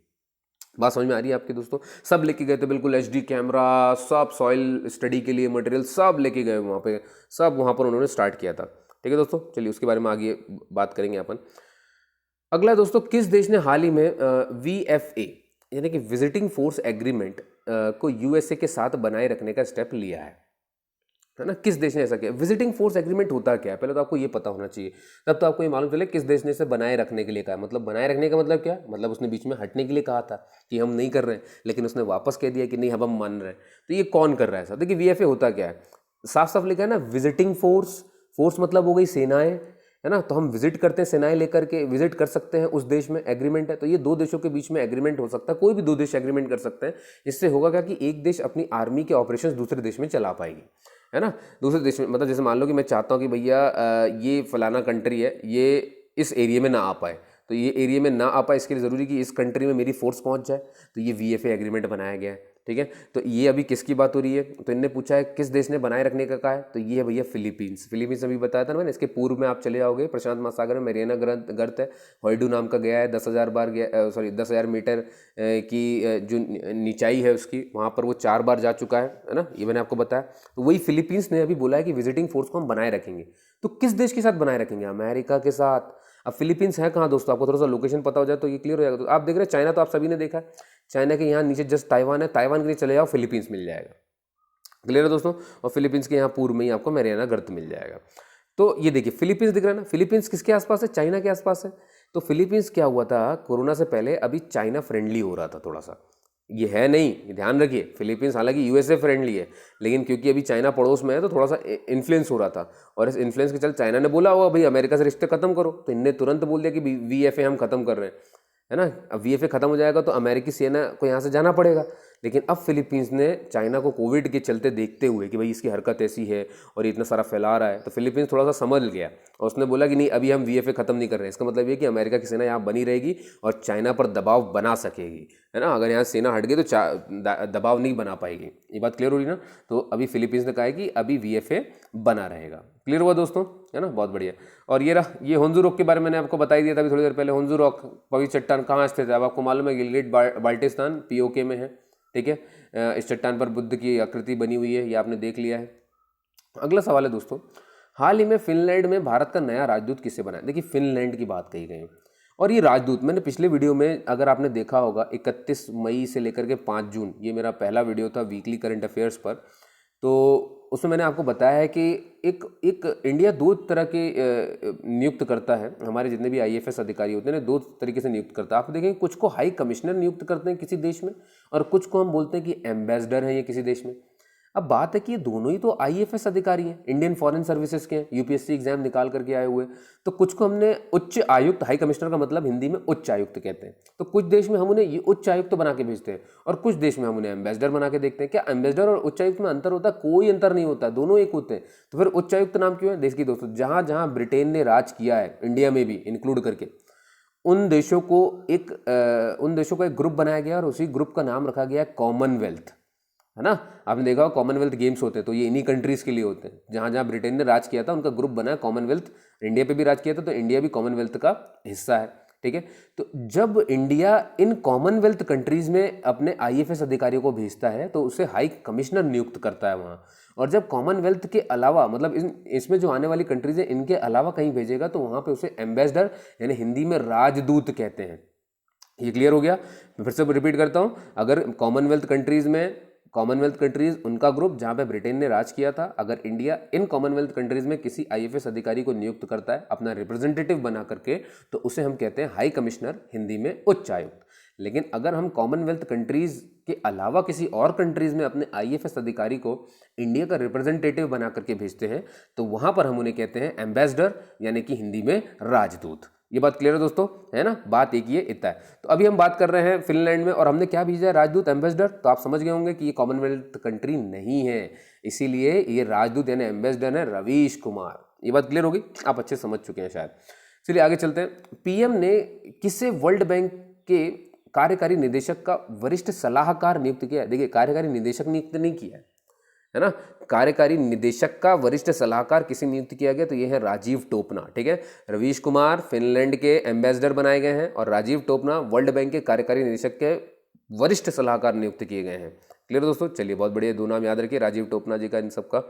बात समझ में आ रही है आपके दोस्तों। सब लेके गए थे बिल्कुल, एचडी कैमरा, सब सॉइल स्टडी के लिए मटेरियल सब लेके गए वहाँ पे, सब वहाँ पर उन्होंने स्टार्ट किया था। ठीक है दोस्तों, चलिए उसके बारे में आगे बात करेंगे अपन। अगला दोस्तों, किस देश ने हाल ही में VFA यानी कि विजिटिंग फोर्स एग्रीमेंट को यूएसए के साथ बनाए रखने का स्टेप लिया है ना। किस देश ने ऐसा किया। विजिटिंग फोर्स एग्रीमेंट होता क्या है, पहले तो आपको ये पता होना चाहिए, तब तो आपको ये मालूम चले किस देश ने इसे बनाए रखने के लिए कहा। मतलब बनाए रखने का मतलब क्या, मतलब उसने बीच में हटने के लिए कहा था कि हम नहीं कर रहे हैं, लेकिन उसने वापस कह दिया कि नहीं अब हम मान रहे हैं। तो ये कौन कर रहा है ऐसा। देखिए VFA होता क्या है, साफ साफ लिखा है ना, विजिटिंग फोर्स, फोर्स मतलब हो गई सेनाएं, है ना। तो हम विजिट करते हैं, सेनाएं लेकर के विजिट कर सकते हैं उस देश में, एग्रीमेंट है। तो ये 2 देशों के बीच में एग्रीमेंट हो सकता है, कोई भी 2 देश एग्रीमेंट कर सकते हैं। इससे होगा क्या कि एक देश अपनी आर्मी के ऑपरेशंस दूसरे देश में चला पाएगी, है ना। दूसरे देश में मतलब जैसे मान लो कि मैं चाहता हूँ कि भैया ये फलाना कंट्री है, ये इस एरिया में ना आ पाए, तो ये एरिया में ना आ पाए, इसके लिए ज़रूरी कि इस कंट्री में मेरी फोर्स पहुँच जाए, तो ये VFA एग्रीमेंट बनाया गया है। ठीक है, तो ये अभी किसकी बात हो रही है, तो इनने पूछा है किस देश ने बनाए रखने का कहा है, तो ये है भैया फिलीपींस। फिलीपींस अभी बताया था ना मैंने, इसके पूर्व में आप चले जाओगे, प्रशांत महासागर में मैरियाना गर्त है, हॉइडू नाम का गया है, 10,000 बार गया, सॉरी 10,000 मीटर की जो निचाई है उसकी, वहाँ पर वो 4 बार जा चुका है ना, ये मैंने आपको बताया। तो वही फिलीपींस ने अभी बोला है कि विजिटिंग फोर्स को हम बनाए रखेंगे। तो किस देश के साथ बनाए रखेंगे? अमेरिका के साथ। अब फिलीपींस है कहाँ दोस्तों? आपको थोड़ा सा लोकेशन पता हो जाए तो ये क्लियर हो जाएगा। तो आप देख रहे हैं चाइना, तो आप सभी ने देखा है, चाइना के यहाँ नीचे जस्ट ताइवान है, ताइवान के लिए चले जाओ, फिलीपींस मिल जाएगा। क्लियर है दोस्तों? और फिलीपींस के यहाँ पूर्व में ही आपको मैरियाना गर्त मिल जाएगा। तो ये देखिए फिलीपींस दिख रहा है ना, फिलीपींस किसके आसपास है? चाइना के आसपास है। तो फिलीपींस क्या हुआ था कोरोना से पहले, अभी चाइना फ्रेंडली हो रहा था थोड़ा सा, ये है नहीं, ध्यान रखिए। फिलीपींस हालांकि यूएसए फ्रेंडली है, लेकिन क्योंकि अभी चाइना पड़ोस में है तो थोड़ा सा इन्फ्लुएंस हो रहा था, और इस इन्फ्लुएंस के चलते चाइना ने बोला होगा भाई अमेरिका से रिश्ते खत्म करो, तो इनने तुरंत बोल दिया कि वीएफए हम खत्म कर रहे हैं, है ना। अब वीएफए खत्म हो जाएगा तो अमेरिकी सेना को यहाँ से जाना पड़ेगा। लेकिन अब फिलीपींस ने चाइना को कोविड के चलते देखते हुए कि भाई इसकी हरकत ऐसी है और ये इतना सारा फैला रहा है, तो फिलीपींस थोड़ा सा समझ गया और उसने बोला कि नहीं अभी हम वीएफए खत्म नहीं कर रहे हैं। इसका मतलब ये कि अमेरिका की सेना यहाँ बनी रहेगी और चाइना पर दबाव बना सकेगी, है ना। अगर यहाँ सेना हट गई तो दबाव नहीं बना पाएगी। ये बात क्लियर हो रही ना। तो अभी फिलीपींस ने कहा है कि अभी वीएफए बना रहेगा। क्लियर हुआ दोस्तों, है ना, बहुत बढ़िया। और ये रहा, ये होन्जू रॉक के बारे में मैंने आपको बता ही दिया था अभी थोड़ी देर पहले। होन्जू रॉक पवित्र चट्टान कहाँ स्थित है? अब आपको मालूम है गिलगिट बाल्टिस्तान पीओके में है, ठीक है। इस चट्टान पर बुद्ध की आकृति बनी हुई है, ये आपने देख लिया है। अगला सवाल है दोस्तों, हाल ही में फिनलैंड में भारत का नया राजदूत किसे बनाया? देखिए फिनलैंड की बात कही गई है, और ये राजदूत मैंने पिछले वीडियो में अगर आपने देखा होगा 31 मई से लेकर के 5 जून, ये मेरा पहला वीडियो था वीकली करंट अफेयर्स पर, तो उसमें मैंने आपको बताया है कि एक एक इंडिया दो तरह के नियुक्त करता है। हमारे जितने भी आईएफएस अधिकारी होते हैं ना, दो तरीके से नियुक्त करता है। आप देखेंगे कुछ को हाई कमिश्नर नियुक्त करते हैं किसी देश में, और कुछ को हम बोलते हैं कि एम्बेसडर हैं ये किसी देश में। अब बात है कि ये दोनों ही तो आईएफएस अधिकारी हैं, इंडियन फॉरेन सर्विसेज के हैं, यूपीएससी एग्जाम निकाल करके आए हुए। तो कुछ को हमने उच्च आयुक्त, हाई कमिश्नर का मतलब हिंदी में उच्च आयुक्त कहते हैं, तो कुछ देश में हम उन्हें ये उच्च आयुक्त बना के भेजते हैं, और कुछ देश में हम उन्हें एम्बेसडर बना के देखते हैं। क्या एम्बेसडर और उच्च आयुक्त में अंतर होता है? कोई अंतर नहीं होता, दोनों एक होते हैं। तो फिर उच्च आयुक्त नाम क्यों है? देखिए दोस्तों, जहां जहां ब्रिटेन ने राज किया है, इंडिया में भी इंक्लूड करके, उन देशों को एक ग्रुप बनाया गया और उसी ग्रुप का नाम रखा गया कॉमनवेल्थ, है ना। आपने देखा हो कॉमनवेल्थ गेम्स होते हैं तो ये इन्हीं कंट्रीज के लिए होते हैं। जहां जहां ब्रिटेन ने राज किया था उनका ग्रुप बना है कॉमनवेल्थ। इंडिया पे भी राज किया था तो इंडिया भी कॉमनवेल्थ का हिस्सा है, ठीक है। तो जब इंडिया इन कॉमनवेल्थ कंट्रीज में अपने आईएफएस अधिकारियों को भेजता है तो उसे हाई कमिश्नर नियुक्त करता है वहां। और जब कॉमनवेल्थ के अलावा, मतलब इसमें जो आने वाली कंट्रीज है इनके अलावा कहीं भेजेगा तो वहां पे उसे एम्बेसडर, यानी हिंदी में राजदूत कहते हैं। ये क्लियर हो गया? मैं फिर से रिपीट करता हूं, अगर कॉमनवेल्थ कंट्रीज उनका ग्रुप जहां पे ब्रिटेन ने राज किया था, अगर इंडिया इन कॉमनवेल्थ कंट्रीज में किसी आईएफएस अधिकारी को नियुक्त करता है अपना रिप्रेजेंटेटिव बना करके, तो उसे हम कहते हैं हाई कमिश्नर, हिंदी में उच्च आयुक्त। लेकिन अगर हम कॉमनवेल्थ कंट्रीज के अलावा किसी और कंट्रीज में अपने आईएफएस अधिकारी को इंडिया का रिप्रेजेंटेटिव बना करके भेजते हैं तो वहां पर हम उन्हें कहते हैं एम्बेसडर, यानी कि हिंदी में राजदूत। ये बात क्लियर है दोस्तों, है ना, बात एक ही है, इतना है। तो अभी हम बात कर रहे हैं फिनलैंड में, और हमने क्या भेजा है? राजदूत, एम्बेसडर। तो आप समझ गए होंगे कि ये कॉमनवेल्थ कंट्री नहीं है, इसीलिए ये राजदूत यानी एम्बेसडर है रवीश कुमार। ये बात क्लियर होगी, आप अच्छे समझ चुके हैं शायद। चलिए आगे चलते हैं। पीएम ने किसे वर्ल्ड बैंक के कार्यकारी निदेशक का वरिष्ठ सलाहकार नियुक्त किया है? देखिए कार्यकारी निदेशक नियुक्त नहीं किया है ना, कार्यकारी निदेशक का वरिष्ठ सलाहकार किसे नियुक्त किया गया? तो ये है राजीव टोपना, ठीक है। रवीश कुमार फिनलैंड के एम्बेसडर बनाए गए हैं और राजीव टोपना वर्ल्ड बैंक के कार्यकारी निदेशक के वरिष्ठ सलाहकार नियुक्त किए गए हैं। क्लियर दोस्तों? चलिए बहुत बढ़िया, दो नाम याद रखिए, राजीव टोपना जी का इन सबका।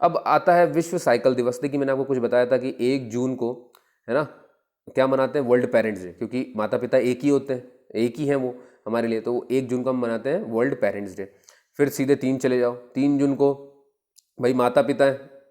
अब आता है विश्व साइकिल दिवस। देखिए मैंने आपको कुछ बताया था कि 1 जून को, है ना, क्या मनाते हैं? वर्ल्ड पेरेंट्स डे, क्योंकि माता पिता एक ही होते हैं, एक ही हैं वो हमारे लिए, तो 1 जून को हम मनाते हैं वर्ल्ड पेरेंट्स डे। फिर सीधे 3 चले जाओ, 3 जून को भाई माता पिता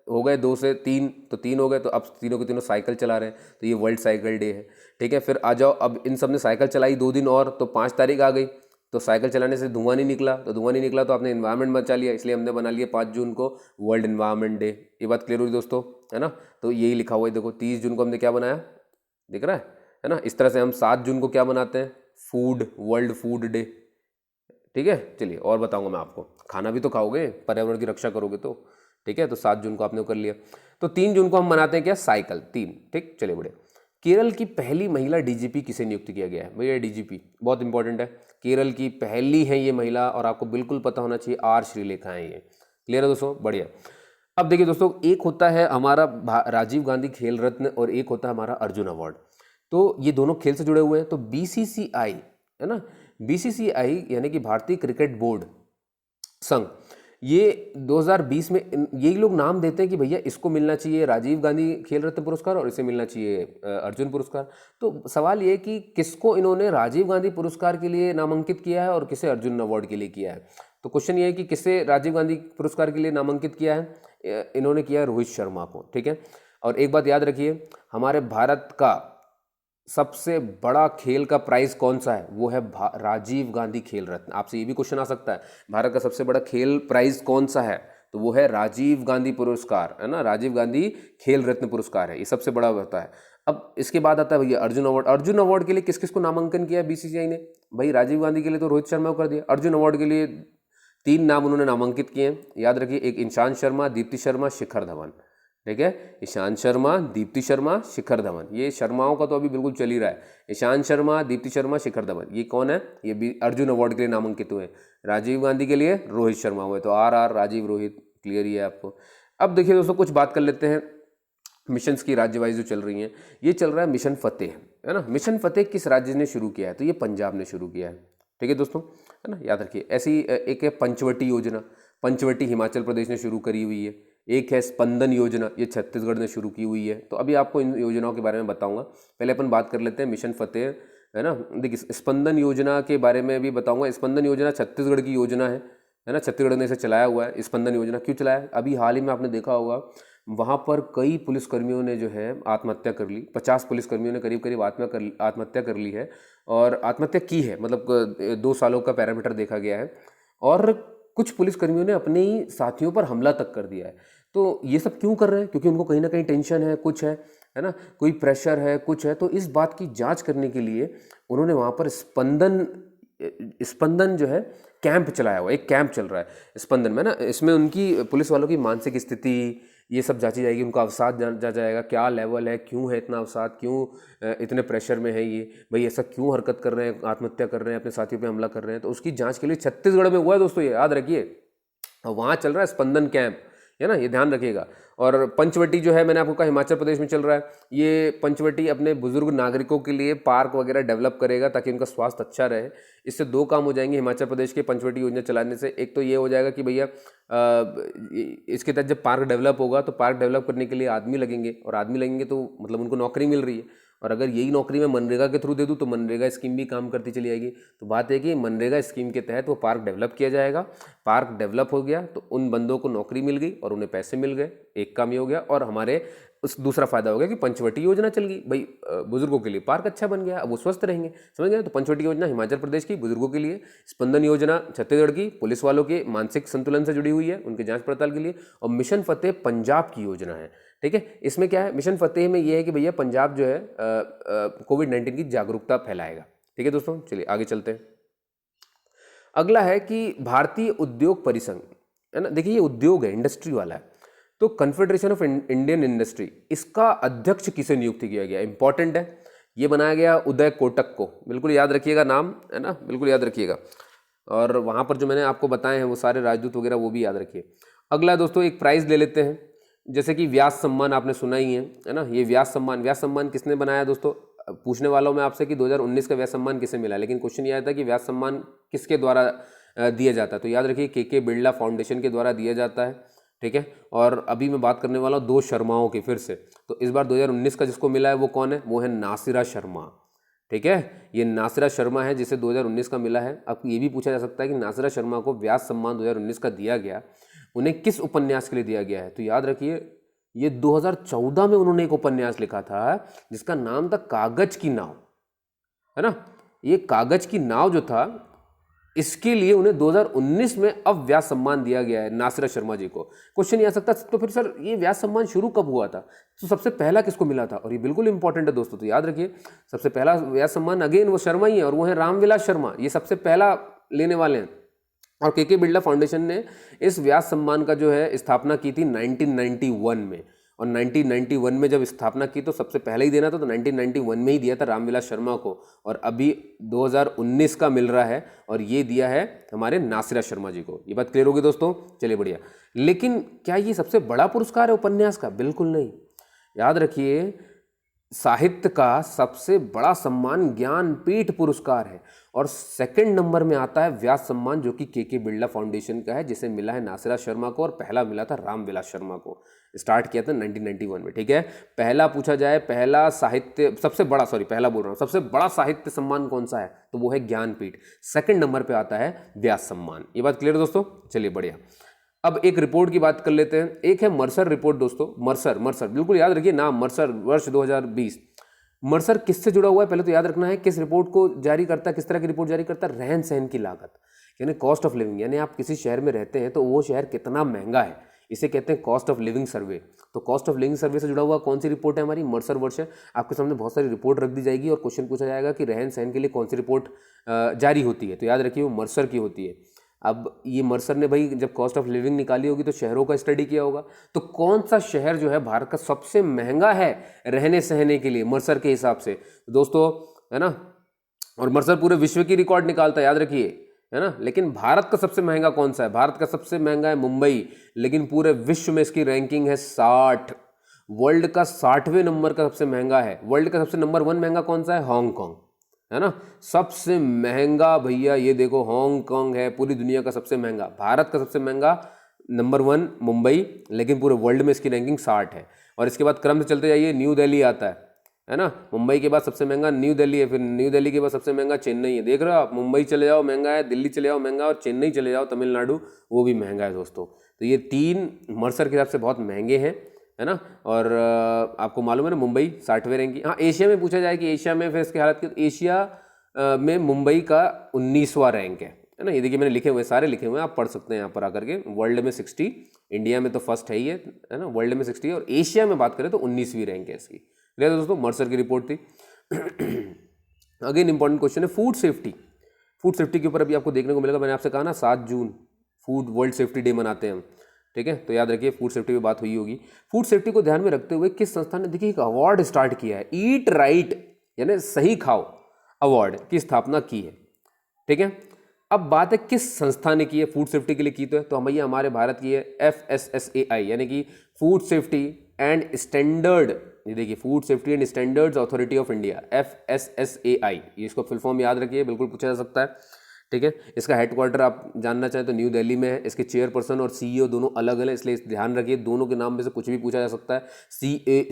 हो गए 2 से 3, तो 3 हो गए, तो अब तीनों के तीनों साइकिल चला रहे हैं तो ये वर्ल्ड साइकिल डे है, ठीक है। फिर आ जाओ, अब इन सब ने साइकिल चलाई 2 दिन और, तो 5 तारीख आ गई, तो साइकिल चलाने से धुआं नहीं निकला, तो धुआं नहीं निकला तो आपने इन्वायरमेंट बचा लिया, इसलिए हमने बना लिया 5 जून को वर्ल्ड इन्वायरमेंट डे। ये बात क्लियर हुई दोस्तों, है ना। तो यही लिखा हुआ है, देखो 30 जून को हमने क्या बनाया, दिख रहा है ना। इस तरह से हम 7 जून को क्या बनाते हैं? फूड, वर्ल्ड फूड डे, ठीक है। चलिए और बताऊंगा मैं आपको, खाना भी तो खाओगे, पर्यावरण की रक्षा करोगे तो, ठीक है। तो 7 जून को आपने कर लिया। तो 3 जून को हम मनाते हैं क्या? साइकिल, 3, ठीक। चलिए बढ़िया। केरल की पहली महिला डीजीपी किसे नियुक्त किया गया है? भैया डीजीपी बहुत इंपॉर्टेंट है, केरल की पहली है ये महिला, और आपको बिल्कुल पता होना चाहिए, आर श्रीलेखा है ये। क्लियर है दोस्तों? बढ़िया। अब देखिए दोस्तों, एक होता है हमारा राजीव गांधी खेल रत्न और एक होता है हमारा अर्जुन अवार्ड, तो ये दोनों खेल से जुड़े हुए हैं। तो बीसीसीआई, है ना, बीसीसीआई यानी कि भारतीय क्रिकेट बोर्ड संघ, ये 2020 में यही लोग नाम देते हैं कि भैया इसको मिलना चाहिए राजीव गांधी खेल रत्न पुरस्कार और इसे मिलना चाहिए अर्जुन पुरस्कार। तो सवाल ये कि किसको इन्होंने राजीव गांधी पुरस्कार के लिए नामांकित किया है और किसे अर्जुन अवार्ड के लिए किया है। तो क्वेश्चन ये है कि किसे राजीव गांधी पुरस्कार के लिए नामांकित किया है, इन्होंने किया है रोहित शर्मा को, ठीक है। और एक बात याद रखिए, हमारे भारत का सबसे बड़ा खेल का प्राइज कौन सा है, वो है राजीव गांधी खेल रत्न। आपसे ये भी क्वेश्चन आ सकता है, भारत का सबसे बड़ा खेल प्राइज कौन सा है, तो वो है राजीव गांधी पुरस्कार, है ना, राजीव गांधी खेल रत्न पुरस्कार है, ये सबसे बड़ा होता है। अब इसके बाद आता है भैया अर्जुन अवार्ड। अर्जुन अवार्ड के लिए किस किस को नामांकन किया बीसीसीआई ने, भाई राजीव गांधी के लिए तो रोहित शर्मा को कर दिया। अर्जुन अवार्ड के लिए 3 नाम उन्होंने नामांकित किए हैं, याद रखिए, एक ईशांत शर्मा, दीप्ति शर्मा, शिखर धवन, ठीक है। ईशांत शर्मा, दीप्ति शर्मा, शिखर धवन, ये शर्माओं का तो अभी बिल्कुल चल ही रहा है। ईशांत शर्मा, दीप्ति शर्मा, शिखर धवन, ये कौन है, ये भी अर्जुन अवार्ड के लिए नामांकित हुए। राजीव गांधी के लिए रोहित शर्मा हुए, तो आर राजीव रोहित क्लियर ही है आपको। अब देखिए दोस्तों, कुछ बात कर लेते हैं मिशंस की राज्य वाइज जो चल रही हैं। ये चल रहा है मिशन फतेह, है ना। मिशन फतेह किस राज्य ने शुरू किया है, तो ये पंजाब ने शुरू किया है, ठीक है दोस्तों, है ना, याद रखिए। ऐसी एक है पंचवटी योजना, पंचवटी हिमाचल प्रदेश ने शुरू करी हुई है। एक है स्पंदन योजना, ये छत्तीसगढ़ ने शुरू की हुई है। तो अभी आपको इन योजनाओं के बारे में बताऊंगा, पहले अपन बात कर लेते हैं मिशन फतेह, है ना। देखिए स्पंदन योजना के बारे में भी बताऊंगा। स्पंदन योजना छत्तीसगढ़ की योजना है ना, छत्तीसगढ़ ने इसे चलाया हुआ है। स्पंदन योजना क्यों चलाया, अभी हाल ही में आपने देखा होगा वहाँ पर कई पुलिसकर्मियों ने जो है आत्महत्या कर ली। 50 पुलिसकर्मियों ने करीब करीब आत्महत्या कर ली है, और आत्महत्या की है, मतलब 2 सालों का पैरामीटर देखा गया है। और कुछ पुलिसकर्मियों ने अपने ही साथियों पर हमला तक कर दिया है। तो ये सब क्यों कर रहे हैं, क्योंकि उनको कहीं ना कहीं टेंशन है, कुछ है ना, कोई प्रेशर है, कुछ है। तो इस बात की जांच करने के लिए उन्होंने वहाँ पर स्पंदन जो है कैंप चलाया हुआ, एक कैंप चल रहा है स्पंदन में ना। इसमें उनकी पुलिस वालों की मानसिक स्थिति ये सब जांची जाएगी, उनका अवसाद जांचा जाएगा, क्या लेवल है, क्यों है इतना अवसाद, क्यों इतने प्रेशर में है ये, भाई ऐसा क्यों हरकत कर रहे हैं, आत्महत्या कर रहे हैं, अपने साथियों पे हमला कर रहे हैं। तो उसकी जांच के लिए छत्तीसगढ़ में हुआ है दोस्तों, ये याद रखिए। और वहाँ चल रहा है स्पंदन कैंप, है ना, ये ध्यान रखिएगा। और पंचवटी जो है, मैंने आपको कहा हिमाचल प्रदेश में चल रहा है। ये पंचवटी अपने बुजुर्ग नागरिकों के लिए पार्क वगैरह डेवलप करेगा ताकि उनका स्वास्थ्य अच्छा रहे। इससे 2 काम हो जाएंगे हिमाचल प्रदेश के पंचवटी योजना चलाने से। एक तो ये हो जाएगा कि भैया इसके तहत जब पार्क डेवलप होगा तो पार्क डेवलप करने के लिए आदमी लगेंगे, और आदमी लगेंगे तो मतलब उनको नौकरी मिल रही है। और अगर यही नौकरी मैं मनरेगा के थ्रू दे दूँ तो मनरेगा स्कीम भी काम करती चली आएगी। तो बात है कि मनरेगा स्कीम के तहत वो पार्क डेवलप किया जाएगा। पार्क डेवलप हो गया तो उन बंदों को नौकरी मिल गई और उन्हें पैसे मिल गए, एक काम ये हो गया। और हमारे उस दूसरा फायदा हो गया कि पंचवटी योजना चल गई, भाई बुजुर्गों के लिए पार्क अच्छा बन गया, अब वो स्वस्थ रहेंगे, समझ गए। तो पंचवटी योजना हिमाचल प्रदेश की बुजुर्गों के लिए, स्पंदन योजना छत्तीसगढ़ की पुलिस वालों के मानसिक संतुलन से जुड़ी हुई है, उनके जांच पड़ताल के लिए। और मिशन फतेह पंजाब की योजना है, ठीक है। इसमें क्या है, मिशन फतेह में ये है कि भैया पंजाब जो है कोविड-19 की जागरूकता फैलाएगा, ठीक है दोस्तों। चलिए आगे चलते हैं। अगला है कि भारतीय उद्योग परिसंघ, है ना। देखिए ये उद्योग है, इंडस्ट्री वाला है। तो कन्फेडरेशन ऑफ इंडियन इंडस्ट्री, इसका अध्यक्ष किसे नियुक्त किया गया, इंपॉर्टेंट है। ये बनाया गया उदय कोटक को, बिल्कुल याद रखिएगा नाम, है ना, बिल्कुल याद रखिएगा। और वहाँ पर जो मैंने आपको बताए हैं वो सारे राजदूत वगैरह वो भी याद रखिए। अगला दोस्तों एक प्राइज़ ले लेते हैं, जैसे कि व्यास सम्मान आपने सुना ही है ना। ये व्यास सम्मान किसने बनाया दोस्तों, पूछने वाला हूँ मैं आपसे कि 2019 का व्यास सम्मान किसे मिला, लेकिन क्वेश्चन ये आया था कि व्यास सम्मान किसके द्वारा दिया जाता है। तो याद रखिए के बिरला फाउंडेशन के द्वारा दिया जाता है, ठीक है। और अभी मैं बात करने वाला हूँ 2 शर्माओं की फिर से। तो इस बार 2019 का जिसको मिला है वो कौन है, वो है नासिरा शर्मा, ठीक है। ये नासिरा शर्मा है जिसे 2019 का मिला है। अब ये भी पूछा जा सकता है कि नासिरा शर्मा को व्यास सम्मान 2019 का दिया गया, उन्हें किस उपन्यास के लिए दिया गया है। तो याद रखिए ये 2014 में उन्होंने एक उपन्यास लिखा था जिसका नाम था कागज की नाव, है ना। ये कागज की नाव जो था, इसके लिए उन्हें 2019 में अब व्यास सम्मान दिया गया है नासिरा शर्मा जी को। क्वेश्चन ये आ सकता है तो फिर सर ये व्यास सम्मान शुरू कब हुआ था, तो सबसे पहला किसको मिला था, और ये बिल्कुल इंपॉर्टेंट है दोस्तों। तो याद रखिए सबसे पहला व्यास सम्मान अगेन वो शर्मा ही है, और वो है रामविलास शर्मा, ये सबसे पहला लेने वाले हैं। और के बिरला फाउंडेशन ने इस व्यास सम्मान का जो है स्थापना की थी 1991 में। और 1991 में जब स्थापना की तो सबसे पहले ही देना था, तो 1991 में ही दिया था रामविलास शर्मा को। और अभी 2019 का मिल रहा है और ये दिया है हमारे नासिरा शर्मा जी को। ये बात क्लियर होगी दोस्तों, चलिए बढ़िया। लेकिन क्या ये सबसे बड़ा पुरस्कार है उपन्यास का, बिल्कुल नहीं। याद रखिए साहित्य का सबसे बड़ा सम्मान ज्ञानपीठ पुरस्कार है। और सेकंड नंबर में आता है व्यास सम्मान, जो कि के बिरला फाउंडेशन का है, जिसे मिला है नासिरा शर्मा को, और पहला मिला था रामविलास शर्मा को। स्टार्ट किया था 1991 में। ठीक है, पहला पूछा जाए, पहला साहित्य सबसे बड़ा, सॉरी पहला बोल रहा हूँ, सबसे बड़ा साहित्य सम्मान कौन सा है, तो वो है ज्ञानपीठ। सेकंड नंबर पे आता है व्यास सम्मान। ये बात क्लियर है दोस्तों? चलिए बढ़िया। अब एक रिपोर्ट की बात कर लेते हैं। एक है मर्सर रिपोर्ट दोस्तों, मर्सर बिल्कुल याद रखिए नाम, मर्सर, वर्ष 2020। मर्सर किससे जुड़ा हुआ है, पहले तो याद रखना है। किस रिपोर्ट को जारी करता है, किस तरह की रिपोर्ट जारी करता है? रहन सहन की लागत, यानी कॉस्ट ऑफ लिविंग, यानी आप किसी शहर में रहते हैं तो वो शहर कितना महंगा है, इसे कहते हैं कॉस्ट ऑफ लिविंग सर्वे। तो कॉस्ट ऑफ लिविंग सर्वे से जुड़ा हुआ कौन सी रिपोर्ट है हमारी? मर्सर वर्ष है। आपके सामने बहुत सारी रिपोर्ट रख दी जाएगी और क्वेश्चन पूछा जाएगा कि रहन सहन के लिए कौन सी रिपोर्ट जारी होती है, तो याद रखिए वो मर्सर की होती है। अब ये मर्सर ने भाई जब कॉस्ट ऑफ लिविंग निकाली होगी तो शहरों का स्टडी किया होगा, तो कौन सा शहर जो है भारत का सबसे महंगा है रहने सहने के लिए मर्सर के हिसाब से दोस्तों, है ना? और मर्सर पूरे विश्व की रिकॉर्ड निकालता है, याद रखिए, है ना? लेकिन भारत का सबसे महंगा कौन सा है? भारत का सबसे महंगा है मुंबई, लेकिन पूरे विश्व में इसकी रैंकिंग है 60। वर्ल्ड का 60वें नंबर का सबसे महंगा है। वर्ल्ड का सबसे नंबर 1 महंगा कौन सा है? हांगकांग, है ना? सबसे महंगा भैया ये देखो हांगकांग है, पूरी दुनिया का सबसे महंगा। भारत का सबसे महंगा नंबर 1 मुंबई, लेकिन पूरे वर्ल्ड में इसकी रैंकिंग 60 है। और इसके बाद क्रम से चलते जाइए, न्यू दिल्ली आता है ना? मुंबई के बाद सबसे महंगा न्यू दिल्ली है, फिर न्यू दिल्ली के बाद सबसे महंगा चेन्नई है। देख रहे हो आप, मुंबई चले जाओ महंगा है, दिल्ली चले जाओ महंगा, और चेन्नई चले जाओ तमिलनाडु, वो भी महंगा है दोस्तों। तो ये 3 मर्सर के हिसाब से बहुत महंगे हैं, है ना? और आपको मालूम है ना मुंबई 60वें रैंक की। हाँ, एशिया में पूछा जाए कि एशिया में फिर इसकी हालत की, एशिया में मुंबई का 19वां रैंक है ना? ये देखिए मैंने लिखे हुए, सारे लिखे हुए हैं, आप पढ़ सकते हैं यहाँ पर आकर के। वर्ल्ड में 60, इंडिया में तो फर्स्ट है ही है ना? वर्ल्ड में 60 है, और एशिया में बात करें तो 19वीं रैंक है इसकी। क्लियर है दोस्तों? मर्सर की रिपोर्ट थी। अगेन इंपॉर्टेंट क्वेश्चन है फूड सेफ्टी। फूड सेफ्टी के ऊपर अभी आपको देखने को मिलेगा, मैंने आपसे कहा ना 7 जून फूड वर्ल्ड सेफ्टी डे मनाते हैं हम। ठीक है, तो याद रखिए फूड सेफ्टी पे बात हुई होगी। फूड सेफ्टी को ध्यान में रखते हुए किस संस्था ने देखिए एक अवार्ड स्टार्ट किया है, ईट राइट यानी सही खाओ अवार्ड की स्थापना की है। ठीक है, अब बात है किस संस्था ने की है, फूड सेफ्टी के लिए की तो भैया हमारे भारत की है FSSAI, यानी कि फूड सेफ्टी एंड स्टैंडर्ड। ये देखिए food safety and standards authority of India, FSSAI, ये इसको फुल फॉर्म याद रखिए, बिल्कुल पूछा जा सकता है। ठीक है, इसका हेडक्वार्टर आप जानना चाहें तो न्यू दिल्ली में है। इसके चेयरपर्सन और CEO दोनों अलग अलग, इसलिए ध्यान रखिए दोनों के नाम में से कुछ भी पूछा जा सकता है।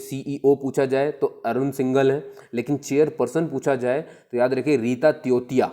CEO पूछा जाए तो अरुण सिंघल है, लेकिन चेयरपर्सन पूछा जाए तो याद रखिए रीता त्योतिया,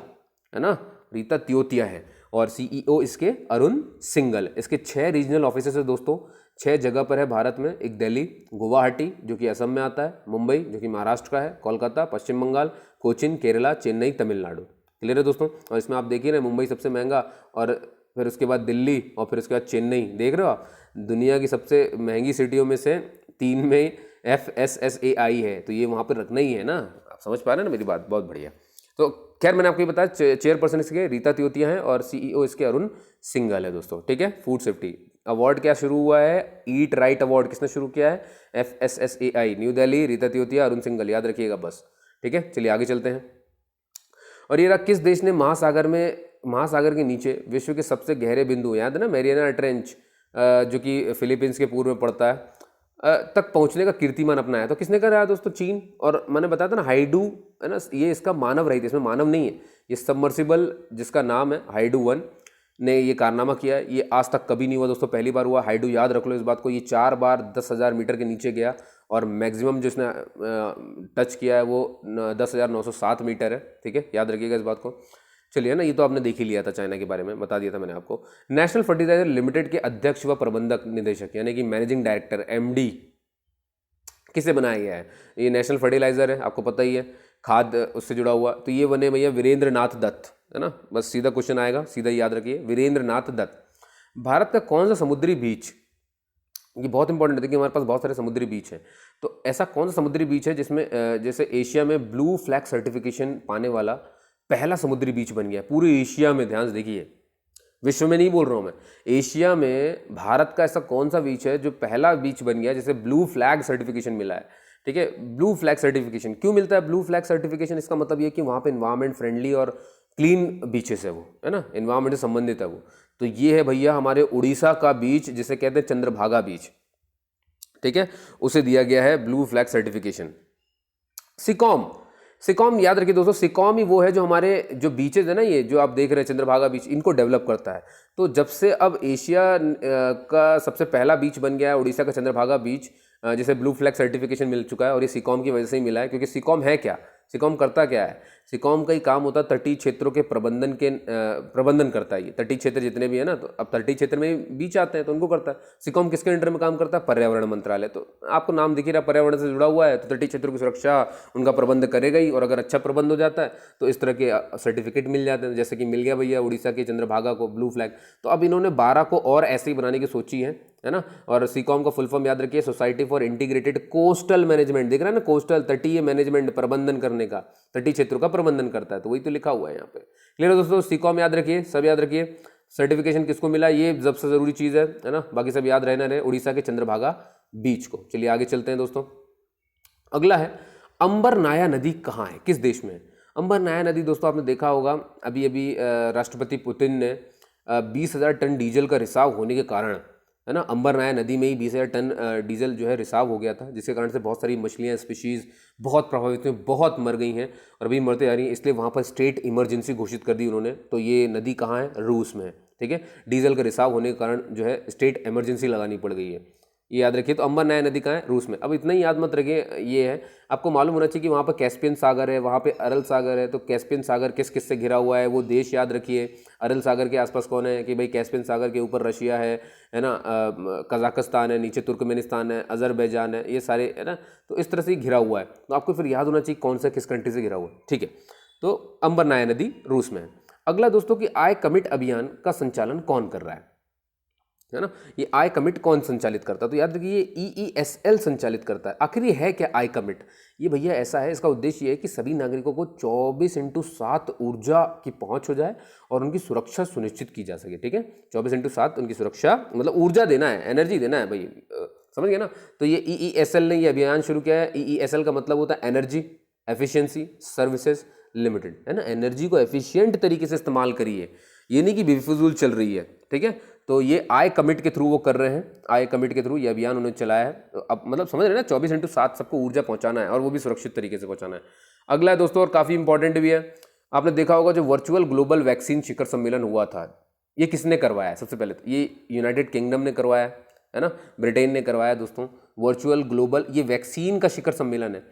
है ना? रीता त्योतिया है, और CEO इसके अरुण सिंघल। इसके 6 रीजनल ऑफिसेस है दोस्तों, 6 जगह पर है भारत में। एक दिल्ली, गुवाहाटी जो कि असम में आता है, मुंबई जो कि महाराष्ट्र का है, कोलकाता पश्चिम बंगाल, कोचिन केरला, चेन्नई तमिलनाडु। क्लियर है दोस्तों? और इसमें आप देखिए ना मुंबई सबसे महंगा, और फिर उसके बाद दिल्ली, और फिर उसके बाद चेन्नई। देख रहे हो आप, दुनिया की सबसे महंगी सिटियों में से 3 में FSSAI है, तो ये वहाँ पर रखना ही है ना। आप समझ पा रहे हैं ना मेरी बात? बहुत बढ़िया। तो खैर मैंने आपको ये बताया, चेयरपर्सन इसके रीता त्योतिया है और CEO इसके अरुण सिंघल है दोस्तों। ठीक है, फूड सेफ्टी अवार्ड क्या शुरू हुआ है? ईट राइट अवार्ड किसने शुरू किया है? FSSAI, न्यू दिल्ली, रीता त्योतिया, अरुण सिंघल, याद रखिएगा बस। ठीक है, चलिए आगे चलते हैं। और ये रहा किस देश ने महासागर के नीचे विश्व के सबसे गहरे बिंदु, याद है ना मैरियाना ट्रेंच, जो कि फिलीपींस के पूर्व में पड़ता है, तक पहुंचने का कीर्तिमान अपनाया? तो किसने करा है दोस्तों? चीन। और मैंने बताया था ना हाइडू, है ना, ये इसका मानव रहित, इसमें मानव नहीं है, ये सबमर्सिबल जिसका नाम है हाइडू 1 ने ये कारनामा किया है। ये आज तक कभी नहीं हुआ दोस्तों, पहली बार हुआ। हाइडू याद रख लो इस बात को, ये 4 बार 10,000 मीटर के नीचे गया, और मैक्सिमम जो इसने टच किया है वो 10,907 मीटर है। ठीक है, याद रखिएगा इस बात को। चलिए ना, ये तो आपने देख ही लिया था, चाइना के बारे में बता दिया था मैंने आपको। नेशनल फर्टिलाइजर लिमिटेड के अध्यक्ष व प्रबंधक निदेशक यानी कि मैनेजिंग डायरेक्टर MD किसे बनाया गया है? ये नेशनल फर्टिलाइजर है, आपको पता ही है, खाद उससे जुड़ा हुआ। तो ये बने भैया वीरेंद्र नाथ दत्त, है ना? बस सीधा क्वेश्चन आएगा, सीधा याद रखिए, वीरेंद्र नाथ दत्त। भारत का कौन सा समुद्री बीच, ये बहुत इंपॉर्टेंट है, देखिए हमारे पास बहुत सारे समुद्री बीच हैं, तो ऐसा कौन सा समुद्री बीच है जिसमें जैसे एशिया में ब्लू फ्लैग सर्टिफिकेशन पाने वाला पहला समुद्री बीच बन गया पूरे एशिया में? ध्यान से देखिए, विश्व में नहीं बोल रहा हूँ मैं, एशिया में भारत का ऐसा कौन सा बीच है जो पहला बीच बन गया जिसे ब्लू फ्लैग सर्टिफिकेशन मिला है? ठीक है, ब्लू फ्लैग सर्टिफिकेशन क्यों मिलता है? ब्लू फ्लैग सर्टिफिकेशन, इसका मतलब ये कि वहाँ पे इन्वायरमेंट फ्रेंडली और क्लीन बीचेस है वो, है ना, इन्वायरमेंट से संबंधित है वो। तो ये है भैया हमारे उड़ीसा का बीच जिसे कहते हैं चंद्रभागा बीच। ठीक है, उसे दिया गया है ब्लू फ्लैग सर्टिफिकेशन। सिकॉम, सिकॉम याद रखिए दोस्तों, सिकॉम ही वो है जो हमारे जो बीचेज है ना, ये जो आप देख रहे हैं चंद्रभागा बीच, इनको डेवलप करता है। तो जब से अब एशिया का सबसे पहला बीच बन गया है उड़ीसा का चंद्रभागा बीच, जिसे ब्लू फ्लैग सर्टिफिकेशन मिल चुका है, और ये सिकॉम की वजह से ही मिला है। क्योंकि सिकॉम है क्या, सिकॉम करता क्या है, सिकॉम का ही काम होता है तटीय क्षेत्रों के प्रबंधन करता है। ये तटीय क्षेत्र जितने भी है ना, तो अब तटीय क्षेत्र में बीच आते हैं तो उनको करता है। सिकॉम किसके अंडर में काम करता है, पर्यावरण मंत्रालय। तो आपको नाम दिख ही रहा, पर्यावरण से जुड़ा हुआ है, तो तटीय क्षेत्रों की सुरक्षा उनका प्रबंध करेगा ही। और अगर अच्छा प्रबंध हो जाता है तो इस तरह के सर्टिफिकेट मिल जाते हैं, जैसे कि मिल गया भैया उड़ीसा के चंद्रभागा को ब्लू फ्लैग। तो अब इन्होंने 12 को और ऐसे ही बनाने की सोची है ना। और सीकॉम का फुल फॉर्म याद रखिए, society for integrated coastal management. देख रहा है ना, कोस्टल तटीय मैनेजमेंट, प्रबंधन करने का, तटीय क्षेत्रों का प्रबंधन करता है। तो वही तो लिखा हुआ है यहाँ पे। क्लियर है दोस्तों, सीकॉम याद रखिए, सब याद रखिए। सर्टिफिकेशन किसको मिला, ये सबसे जरूरी चीज है ना, बाकी सब याद रहना रहे, उड़ीसा के चंद्रभागा बीच को। चलिए आगे चलते हैं दोस्तों। अगला है, अंबर नाया नदी कहाँ है, किस देश में है। अंबर नाया नदी दोस्तों आपने देखा होगा, अभी अभी राष्ट्रपति पुतिन ने 20,000 टन डीजल का रिसाव होने के कारण, है ना, अंबर नाया नदी में ही 20,000 टन डीजल जो है रिसाव हो गया था, जिसके कारण से बहुत सारी मछलियाँ, स्पीशीज़ बहुत प्रभावित हुई, बहुत मर गई हैं और अभी मरते जा रही हैं। इसलिए वहाँ पर स्टेट इमरजेंसी घोषित कर दी उन्होंने। तो ये नदी कहाँ है, रूस में है। ठीक है, डीजल का रिसाव होने के कारण जो है स्टेट इमरजेंसी लगानी पड़ गई है, ये याद रखिए। तो अंबर नाया नदी कहाँ है, रूस में। अब इतना ही याद मत रखिए, ये है आपको मालूम होना चाहिए कि वहाँ पर कैस्पियन सागर है, वहाँ पे अरल सागर है। तो कैस्पियन सागर किस किस से घिरा हुआ है, वो देश याद रखिए। अरल सागर के आसपास कौन है, कि भाई कैस्पियन सागर के ऊपर रशिया है ना, कजाकिस्तान है, नीचे तुर्कमेनिस्तान है, अजरबैजान है, ये सारे है ना। तो इस तरह से घिरा हुआ है। तो आपको फिर याद होना चाहिए कौन सा किस कंट्री से घिरा हुआ है। ठीक है, तो अंबर नाया नदी रूस में है। अगला दोस्तों कि आय कमिट अभियान का संचालन कौन कर रहा है ना। ये आय कमिट कौन संचालित करता है, तो याद रखिए ये EESL संचालित करता है। आखिर ये है क्या आय कमिट, ये भैया ऐसा है, इसका उद्देश्य ये है कि सभी नागरिकों को 24/7 ऊर्जा की पहुंच हो जाए और उनकी सुरक्षा सुनिश्चित की जा सके। ठीक है, 24/7 उनकी सुरक्षा, मतलब ऊर्जा देना है, एनर्जी देना है भाई, समझ गए ना। तो ये EESL ने ये अभियान शुरू किया है। EESL का मतलब होता है एनर्जी एफिशिएंसी सर्विसेज लिमिटेड, है ना। एनर्जी को एफिशिएंट तरीके से इस्तेमाल करिए, ये नहीं कि बेफिजूल चल रही है। ठीक है, तो ये आय कमिट के थ्रू वो कर रहे हैं, आय कमिट के थ्रू ये अभियान उन्होंने चलाया है। तो अब मतलब समझ रहे हैं ना, 24/7 सबको ऊर्जा पहुंचाना है और वो भी सुरक्षित तरीके से पहुंचाना है। अगला है दोस्तों, और काफ़ी इंपॉर्टेंट भी है, आपने देखा होगा जो वर्चुअल ग्लोबल वैक्सीन शिखर सम्मेलन हुआ था, ये किसने करवाया है। सबसे पहले तो ये यूनाइटेड किंगडम ने करवाया है ना, ब्रिटेन ने करवाया दोस्तों। वर्चुअल ग्लोबल, ये वैक्सीन का शिखर सम्मेलन है।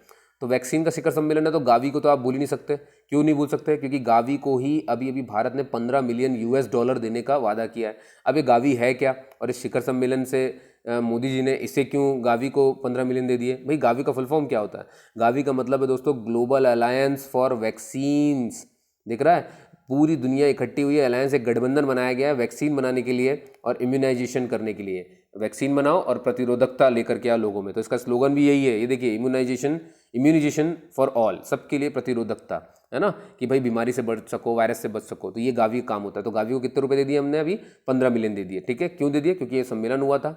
तो वैक्सीन का शिखर सम्मेलन है, तो गावी को तो आप भूल ही नहीं सकते। क्यों नहीं भूल सकते, क्योंकि गावी को ही अभी अभी भारत ने $15 मिलियन देने का वादा किया है। अब ये गावी है क्या, और इस शिखर सम्मेलन से मोदी जी ने इसे क्यों गावी को 15 मिलियन दे दिए। भाई गावी का फुल फॉर्म क्या होता है, गावी का मतलब है दोस्तों ग्लोबल अलायंस फॉर वैक्सीन्स। दिख रहा है, पूरी दुनिया इकट्ठी हुई है, अलायंस, एक गठबंधन बनाया गया है वैक्सीन बनाने के लिए और इम्यूनाइजेशन करने के लिए। वैक्सीन बनाओ और प्रतिरोधकता लेकर के आओ लोगों में। तो इसका स्लोगन भी यही है, ये देखिए, इम्यूनाइजेशन फॉर ऑल, सबके लिए प्रतिरोधकता, है ना, कि भाई बीमारी से बच सको, वायरस से बच सको। तो ये गावी का काम होता है। तो गावी को कितने रुपए दे दिए हमने, अभी 15 मिलियन दे दिए। ठीक है, क्यों दे दिए, क्योंकि ये सम्मेलन हुआ था,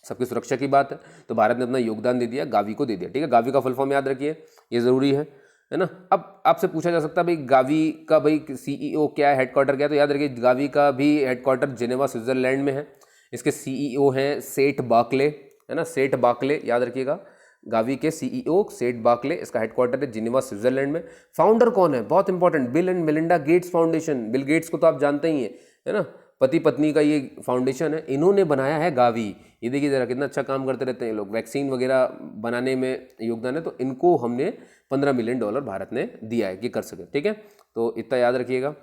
सबकी सुरक्षा की बात है, तो भारत ने अपना योगदान दे दिया, गावी को दे दिया। ठीक है, गावी का फुल फॉर्म याद रखिए, ये जरूरी है ना। अब आपसे पूछा जा सकता है भाई गावी का भाई CEO क्या है, हेडक्वार्टर क्या है, तो याद रखिए गावी का भी हेडक्वार्टर जिनेवा स्विट्जरलैंड में है। इसके CEO हैं सेठ बाकले, है ना, सेठ बाकले, याद रखिएगा। गावी के CEO सेठ बाकले, इसका हेडक्वार्टर है जिनेवा स्विट्जरलैंड में। फाउंडर कौन है, बहुत important, bill and Melinda Gates foundation. Bill Gates को तो आप जानते ही हैं, है ना, पति पत्नी का ये फाउंडेशन है, इन्होंने बनाया है गावी। ये देखिए जरा कितना अच्छा काम करते रहते हैं लोग, वैक्सीन वगैरह बनाने में योगदान है। तो इनको हमने $15 मिलियन भारत ने दिया है कि कर सके। ठीक है, तो इतना याद रखिएगा।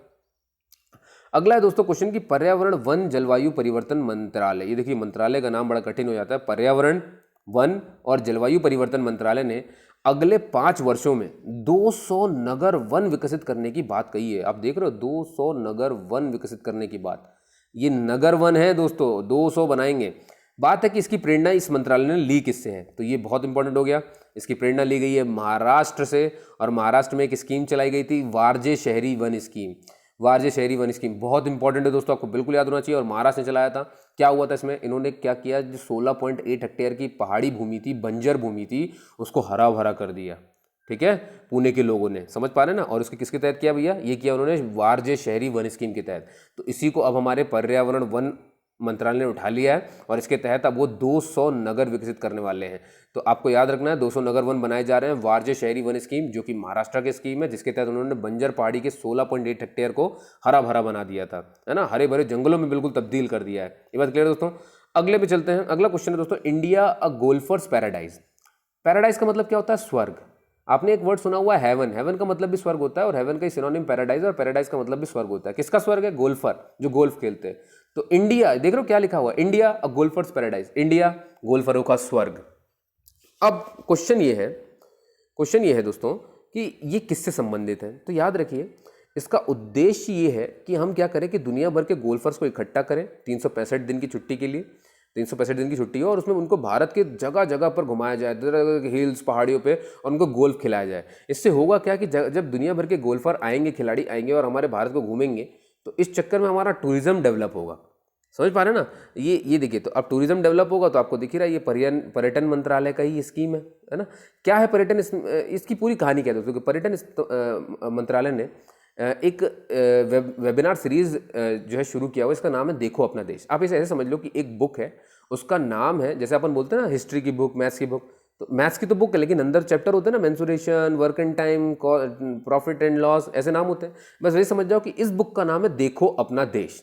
अगला है दोस्तों क्वेश्चन कि पर्यावरण वन जलवायु परिवर्तन मंत्रालय, ये देखिए मंत्रालय का नाम बड़ा कठिन हो जाता है। पर्यावरण वन और जलवायु परिवर्तन मंत्रालय ने अगले 5 वर्षों में 200 नगर वन विकसित करने की बात कही है। आप देख रहे हो, 200 नगर वन विकसित करने की बात, ये नगर वन है दोस्तों, 200 बनाएंगे। बात है कि इसकी प्रेरणा इस मंत्रालय ने ली किससे है, तो ये बहुत इंपॉर्टेंट हो गया। इसकी प्रेरणा ली गई है महाराष्ट्र से, और महाराष्ट्र में एक स्कीम चलाई गई थी, वारजे शहरी वन स्कीम। वारजे शहरी वन स्कीम बहुत इंपॉर्टेंट है दोस्तों, आपको बिल्कुल याद होना चाहिए। और महाराष्ट्र ने चलाया था। क्या हुआ था इसमें, इन्होंने क्या किया, जो 16.8 हेक्टेयर की पहाड़ी भूमि थी, बंजर भूमि थी, उसको हरा भरा कर दिया। ठीक है, पुणे के लोगों ने, समझ पा रहे हैं ना। और इसके किसके तहत किया भैया, ये किया उन्होंने वारजे शहरी वन स्कीम के तहत। तो इसी को अब हमारे पर्यावरण वन मंत्रालय ने उठा लिया है और इसके तहत अब वो 200 नगर विकसित करने वाले हैं। तो आपको याद रखना है 200 नगर वन बनाए जा रहे हैं। वारजे शहरी वन स्कीम जो कि महाराष्ट्र की स्कीम है, जिसके तहत उन्होंने बंजर पहाड़ी के 16.8 हेक्टेयर को हरा भरा बना दिया था, है ना, हरे भरे जंगलों में बिल्कुल तब्दील कर दिया है। ये बात क्लियर है दोस्तों। अगले पे चलते हैं। अगला क्वेश्चन है दोस्तों, इंडिया अ गोल्फर्स पैराडाइज। पैराडाइज का मतलब क्या होता है? स्वर्ग। आपने एक वर्ड सुना हुआ है हेवन। हेवन का मतलब भी स्वर्ग होता है और हेवन का सिनोनिम पैराडाइज, और पैराडाइज का मतलब भी स्वर्ग होता है। किसका स्वर्ग है? गोल्फर, जो गोल्फ खेलते हैं। तो इंडिया, देख रहे हो क्या लिखा हुआ है? इंडिया अ गोल्फर्स पैराडाइज, इंडिया गोल्फरों का स्वर्ग। अब क्वेश्चन ये है दोस्तों कि ये किससे संबंधित है। तो याद रखिए, इसका उद्देश्य ये है कि हम क्या करें कि दुनिया भर के गोल्फर्स को इकट्ठा करें 365 दिन की छुट्टी के लिए। 365 दिन की छुट्टी हो और उसमें उनको भारत के जगह जगह पर घुमाया जाए, हिल्स, पहाड़ियों पे, और उनको गोल्फ खिलाया जाए। इससे होगा क्या कि जब दुनिया भर के गोल्फर आएंगे, खिलाड़ी आएंगे और हमारे भारत को घूमेंगे, तो इस चक्कर में हमारा टूरिज्म डेवलप होगा। समझ पा रहे हैं ना? ये देखिए, तो अब टूरिज्म डेवलप होगा तो आपको दिख ही रहा है, ये पर्यटन मंत्रालय का ही स्कीम है ना। क्या है पर्यटन, इसकी पूरी कहानी क्या है दोस्तों? पर्यटन मंत्रालय ने एक वेबिनार सीरीज जो है शुरू किया हुआ, इसका नाम है देखो अपना देश। आप इसे ऐसे समझ लो कि एक बुक है, उसका नाम है, जैसे अपन बोलते हैं ना हिस्ट्री की बुक, मैथ्स की बुक, तो मैथ्स की तो बुक है लेकिन अंदर चैप्टर होते हैं ना, mensuration, work and time, profit and loss, ऐसे नाम होते हैं। बस वही समझ जाओ कि इस बुक का नाम है देखो अपना देश।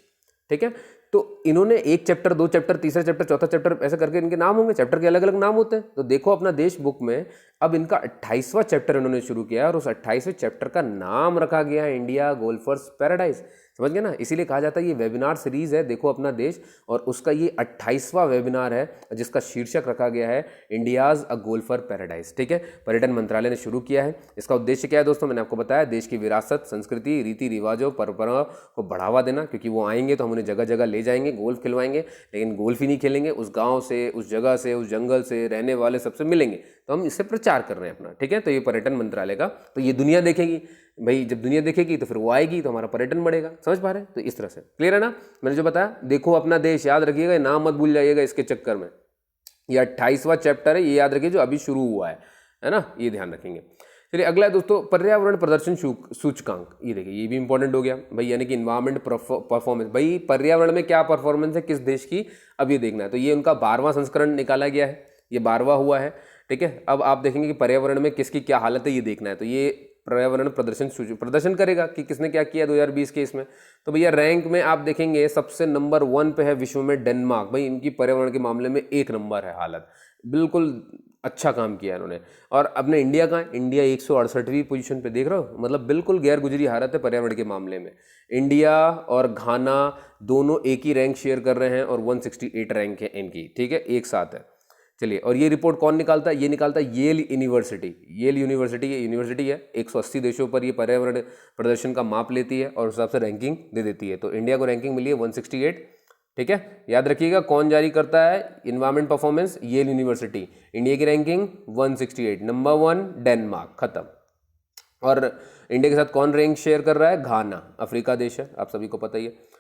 ठीक है, तो इन्होंने एक चैप्टर, दो चैप्टर, तीसरा चैप्टर, चौथा चैप्टर, ऐसे करके इनके नाम होंगे, चैप्टर के अलग अलग नाम होते हैं। तो देखो अपना देश बुक में अब इनका 28वां चैप्टर इन्होंने शुरू किया है और उस 28वें चैप्टर का नाम रखा गया है इंडिया गोल्फर्स पैराडाइज। समझ गए ना? इसीलिए कहा जाता है ये वेबिनार सीरीज है देखो अपना देश, और उसका ये 28वां वेबिनार है जिसका शीर्षक रखा गया है इंडियाज अ गोल्फर पैराडाइज। ठीक है, पर्यटन मंत्रालय ने शुरू किया है। इसका उद्देश्य क्या है दोस्तों? मैंने आपको बताया, देश की विरासत, संस्कृति, रीति रिवाजों, परंपराओं को बढ़ावा देना, क्योंकि वो आएंगे तो हम उन्हें जगह जगह ले जाएंगे, गोल्फ खिलवाएंगे, लेकिन गोल्फ ही नहीं खेलेंगे, उस गाँव से, उस जगह से, उस जंगल से रहने वाले सबसे मिलेंगे, तो हम इससे प्रचार कर रहे हैं अपना। ठीक है, तो ये पर्यटन मंत्रालय का, तो ये दुनिया देखेगी भाई, जब दुनिया देखेगी तो फिर वो आएगी तो हमारा पर्यटन बढ़ेगा। समझ पा रहे हैं? तो इस तरह से क्लियर है ना? मैंने जो बताया देखो अपना देश, याद रखिएगा, नाम मत भूल जाइएगा इसके चक्कर में। ये 28वां चैप्टर है, ये याद रखिए, जो अभी शुरू हुआ है ना, ये ध्यान रखेंगे। चलिए अगला है दोस्तों, पर्यावरण प्रदर्शन सूचकांक। ये देखिए, ये भी इंपॉर्टेंट हो गया भाई, यानी कि इन्वायरमेंट परफॉर्मेंस। भाई पर्यावरण में क्या परफॉर्मेंस है किस देश की, अब ये देखना है। तो ये उनका 12वां संस्करण निकाला गया है, ये 12वां हुआ है। ठीक है, अब आप देखेंगे कि पर्यावरण में किसकी क्या हालत है, ये देखना है। तो ये पर्यावरण प्रदर्शन करेगा कि किसने क्या किया 2020 के इसमें। तो भैया रैंक में आप देखेंगे सबसे नंबर 1 पे है विश्व में डेनमार्क। भाई इनकी पर्यावरण के मामले में 1 नंबर है हालत, बिल्कुल अच्छा काम किया इन्होंने। और अपने इंडिया का, इंडिया 168वीं पोजीशन पे, देख रहे हो, मतलब बिल्कुल गैर गुजरी हालत है पर्यावरण के मामले में। इंडिया और घाना दोनों एक ही रैंक शेयर कर रहे हैं और 168 रैंक है इनकी। ठीक है, एक साथ है। चलिए, और ये रिपोर्ट कौन निकालता है? ये निकालता है येल यूनिवर्सिटी। येल यूनिवर्सिटी ये यूनिवर्सिटी है, 180 देशों पर ये पर्यावरण प्रदर्शन का माप लेती है और उस हिसाब से रैंकिंग दे देती है। तो इंडिया को रैंकिंग मिली है 168। ठीक है, याद रखिएगा कौन जारी करता है environment performance? Yale University. India की रैंकिंग 168, नंबर 1 डेनमार्क, खत्म। और इंडिया के साथ कौन रैंक शेयर कर रहा है? घाना, अफ्रीका देश है, आप सभी को पता ही है।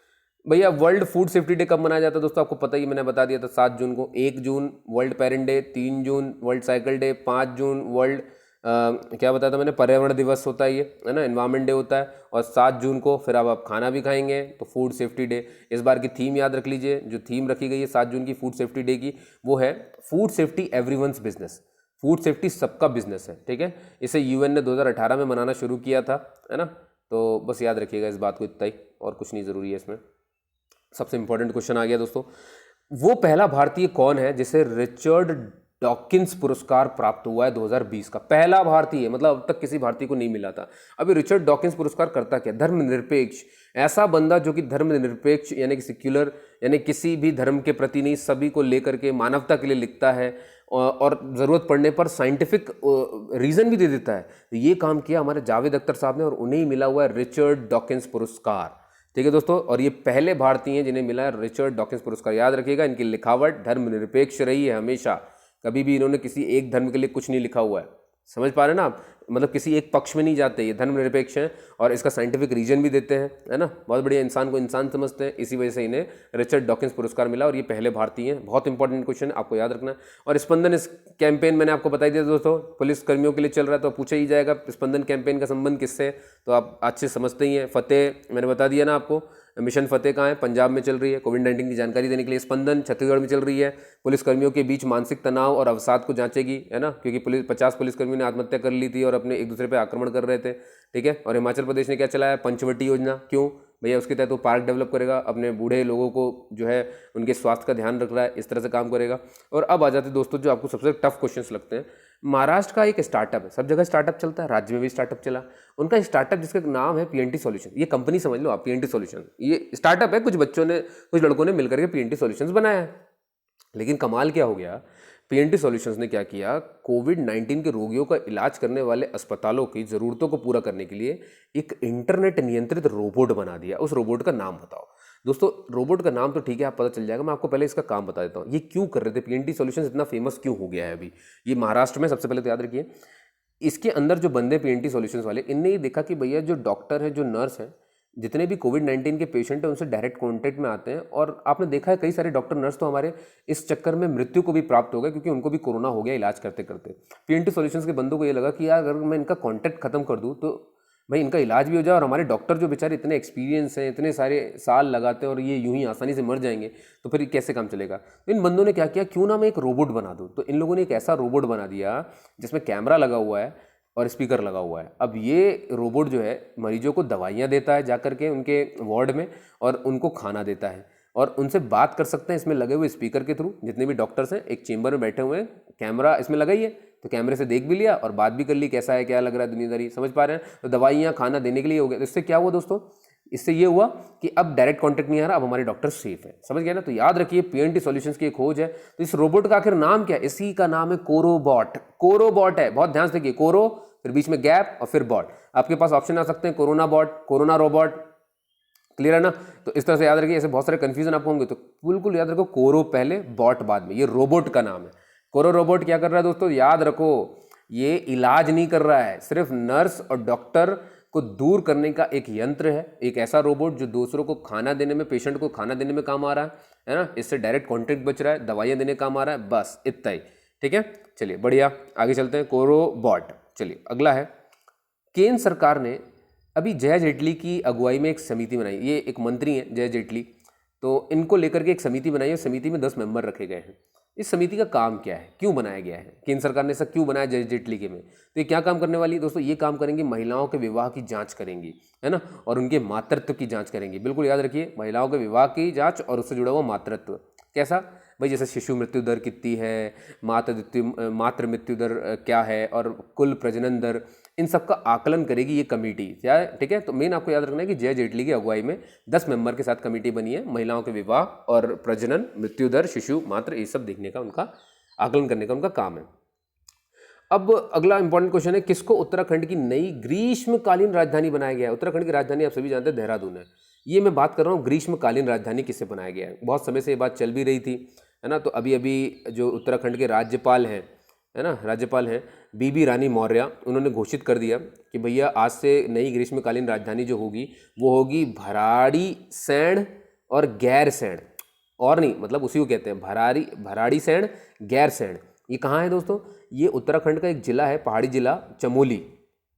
भैया वर्ल्ड फूड सेफ्टी डे कब मनाया जाता है दोस्तों? आपको पता ही, मैंने बता दिया था, 7 जून को। 1 June world parent day, 3 June world cycle day, 5 June world क्या बताया था मैंने, पर्यावरण दिवस होता है ये, है ना, एनवायरमेंट डे होता है। और 7 जून को फिर अब आप खाना भी खाएंगे, तो फूड सेफ्टी डे। इस बार की थीम याद रख लीजिए, जो थीम रखी गई है 7 जून की फूड सेफ्टी डे की, वो है food safety everyone's business. Food safety सबका बिजनेस है। ठीक है, इसे यूएन ने 2018 में मनाना शुरू किया था, है ना। तो बस याद रखिएगा इस बात को, इतना ही, और कुछ नहीं ज़रूरी है इसमें। सबसे इंपॉर्टेंट क्वेश्चन आ गया दोस्तों, वो पहला भारतीय कौन है जिसे रिचर्ड डॉकिंस पुरस्कार प्राप्त हुआ है 2020 का? पहला भारतीय, मतलब अब तक किसी भारतीय को नहीं मिला था। अभी रिचर्ड डॉकिंस पुरस्कार करता क्या? धर्मनिरपेक्ष, ऐसा बंदा जो कि धर्मनिरपेक्ष यानी कि सेक्युलर, यानी किसी भी धर्म के प्रति नहीं, सभी को लेकर के मानवता के लिए लिखता है और ज़रूरत पड़ने पर साइंटिफिक रीज़न भी दे देता है। तो ये काम किया हमारे जावेद अख्तर साहब ने और उन्हें ही मिला हुआ है रिचर्ड डॉकिंस पुरस्कार। ठीक है दोस्तों, और ये पहले भारतीय हैं जिन्हें मिला है रिचर्ड डॉकिंस पुरस्कार। याद रखिएगा, इनकी लिखावट धर्मनिरपेक्ष रही है हमेशा, कभी भी इन्होंने किसी एक धर्म के लिए कुछ नहीं लिखा हुआ है। समझ पा रहे हैं ना आप? मतलब किसी एक पक्ष में नहीं जाते, ये धर्मनिरपेक्ष हैं और इसका साइंटिफिक रीजन भी देते हैं, है ना। बहुत बढ़िया, इंसान को इंसान समझते हैं, इसी वजह से इन्हें रिचर्ड डॉकिंस पुरस्कार मिला और ये पहले भारतीय हैं। बहुत इंपॉर्टेंट क्वेश्चन है, आपको याद रखना है। और स्पंदन इस कैंपेन मैंने आपको बता दिया दोस्तों, पुलिस कर्मियों के लिए चल रहा है, तो पूछा ही जाएगा स्पंदन कैंपेन का संबंध किससे है, तो आप अच्छे समझते ही हैं। फतेह मैंने बता दिया ना आपको, मिशन फतेह कहाँ है? पंजाब में चल रही है। कोविड-19 की जानकारी देने के लिए स्पंदन छत्तीसगढ़ में चल रही है। पुलिसकर्मियों के बीच मानसिक तनाव और अवसाद को जांचेगी, है ना, क्योंकि 50 पुलिसकर्मियों ने आत्महत्या कर ली थी और अपने एक दूसरे पे आक्रमण कर रहे थे, ठीक है। और हिमाचल प्रदेश ने क्या चलाया? पंचवटी योजना। क्यों भैया? उसके तहत वो पार्क डेवलप करेगा, अपने बूढ़े लोगों को जो है उनके स्वास्थ्य का ध्यान रख रहा है, इस तरह से काम करेगा। और अब आ जाते दोस्तों जो आपको सबसे टफ क्वेश्चंस लगते हैं। महाराष्ट्र का एक स्टार्टअप है, सब जगह स्टार्टअप चलता है, राज्य में भी स्टार्टअप चला। उनका स्टार्टअप जिसका नाम है पीएनटी सॉल्यूशन, ये कंपनी समझ लो आप, पीएनटी सॉल्यूशन ये स्टार्टअप है, कुछ बच्चों ने, कुछ लड़कों ने मिलकर के पीएनटी सॉल्यूशंस बनाया है। लेकिन कमाल क्या हो गया, पीएनटी सॉल्यूशंस ने क्या किया, कोविड-19 के रोगियों का इलाज करने वाले अस्पतालों की ज़रूरतों को पूरा करने के लिए एक इंटरनेट नियंत्रित रोबोट बना दिया। उस रोबोट का नाम बताओ दोस्तों। रोबोट का नाम तो ठीक है, आप पता चल जाएगा, मैं आपको पहले इसका काम बता देता हूँ। ये क्यों कर रहे थे, पीएनटी सॉल्यूशंस इतना फेमस क्यों हो गया है अभी? ये महाराष्ट्र में, सबसे पहले तो याद रखिए, इसके अंदर जो बंदे पीएनटी सॉल्यूशंस वाले, इनने ये देखा कि भैया जो डॉक्टर है, जो नर्स है, जितने भी कोविड-19 के पेशेंट हैं उनसे डायरेक्ट कांटेक्ट में आते हैं। और आपने देखा है कई सारे डॉक्टर नर्स तो हमारे इस चक्कर में मृत्यु को भी प्राप्त हो गए, क्योंकि उनको भी कोरोना हो गया इलाज करते करते। पीएनटी सॉल्यूशंस के बंदों को ये लगा कि यार अगर मैं इनका कांटेक्ट खत्म कर दूं तो भाई इनका इलाज भी हो जाए, और हमारे डॉक्टर जो बेचारे इतने एक्सपीरियंस हैं, इतने सारे साल लगाते हैं और ये यूं ही आसानी से मर जाएंगे, तो फिर कैसे काम चलेगा? तो इन बंदों ने क्या किया, क्यों ना मैं एक रोबोट बना दूं। तो इन लोगों ने एक ऐसा रोबोट बना दिया जिसमें कैमरा लगा हुआ है और स्पीकर लगा हुआ है। अब ये रोबोट जो है मरीजों को दवाइयाँ देता है जाकर के उनके वार्ड में, और उनको खाना देता है, और उनसे बात कर सकते हैं इसमें लगे हुए स्पीकर के थ्रू। जितने भी डॉक्टर्स हैं एक चेंबर में बैठे हुए हैं, कैमरा इसमें लगा ही है, तो कैमरे से देख भी लिया और बात भी कर ली, कैसा है, क्या लग रहा है, दुनियादारी समझ पा रहे हैं। तो दवाइयाँ खाना देने के लिए हो गया। तो इससे क्या हुआ दोस्तों, इससे ये हुआ कि अब डायरेक्ट कांटेक्ट नहीं आ रहा, अब हमारे डॉक्टर सेफ है। समझ गया ना? तो याद रखिए पीएनटी सॉल्यूशंस की एक खोज है। तो इस रोबोट का आखिर नाम क्या है? इसी का नाम है कोरोबॉट। कोरोबॉट है, बहुत ध्यान से देखिए, कोरो फिर बीच में गैप और फिर बॉट। आपके पास ऑप्शन आ सकते हैं, corona bot, corona robot. Clear है ना? तो इस तरह से याद रखिए, ऐसे बहुत सारे कंफ्यूजन आपको होंगे, तो बिल्कुल याद रखो, कोरो पहले बॉट बाद में। ये रोबोट का नाम है। कोरो रोबोट क्या कर रहा है दोस्तों? याद रखो, ये इलाज नहीं कर रहा है, सिर्फ नर्स और डॉक्टर को दूर करने का एक यंत्र है, एक ऐसा रोबोट जो दूसरों को खाना देने में, पेशेंट को खाना देने में काम आ रहा है ना, इससे डायरेक्ट कॉन्टेक्ट बच रहा है, दवाइयाँ देने काम आ रहा है, बस इतना ही। ठीक है, चलिए बढ़िया, आगे चलते हैं। कोरोबॉट। चलिए अगला है, केंद्र सरकार ने अभी जय जेटली की अगुवाई में एक समिति बनाई। ये एक मंत्री हैं जय जेटली, तो इनको लेकर के एक समिति बनाई है। समिति में 10 मेंबर रखे गए हैं। इस समिति का काम क्या है, क्यों बनाया गया है, केंद्र सरकार ने ऐसा क्यों बनाया जय जेटली के में? तो ये क्या काम करने वाली है दोस्तों? ये काम करेंगे, महिलाओं के विवाह की जांच करेंगी, है ना, और उनके मातृत्व की जांच करेंगी। बिल्कुल याद रखिए, महिलाओं के विवाह की जांच और उससे जुड़ा हुआ मातृत्व। कैसा भाई? जैसे शिशु मृत्यु दर कितनी है, मातृ मृत्यु दर क्या है, और कुल प्रजनन दर, इन सब का आकलन करेगी ये कमेटी। क्या है? ठीक है, तो मेन आपको याद रखना है कि जय जेटली की अगुवाई में 10 मेंबर के साथ कमेटी बनी है। महिलाओं के विवाह और प्रजनन, मृत्यु दर, शिशु मात्र, ये सब देखने का, उनका आकलन करने का उनका काम है। अब अगला इंपॉर्टेंट क्वेश्चन है, किसको उत्तराखंड की नई ग्रीष्मकालीन राजधानी बनाया गया है? उत्तराखंड की राजधानी आप सभी जानते हैं देहरादून है। ये मैं बात कर रहा हूँ ग्रीष्मकालीन राजधानी किससे बनाया गया है। बहुत समय से ये बात चल भी रही थी, है ना। तो अभी अभी जो उत्तराखंड के राज्यपाल हैं, है ना, राज्यपाल हैं बीबी रानी मौर्य, उन्होंने घोषित कर दिया कि भैया आज से नई ग्रीष्मकालीन राजधानी जो होगी वो होगी भराड़ीसैंण और गैरसैंण। और नहीं, मतलब उसी को कहते हैं भराड़ीसैंण गैरसैंण। ये कहाँ है दोस्तों? ये उत्तराखंड का एक जिला है, पहाड़ी जिला चमोली।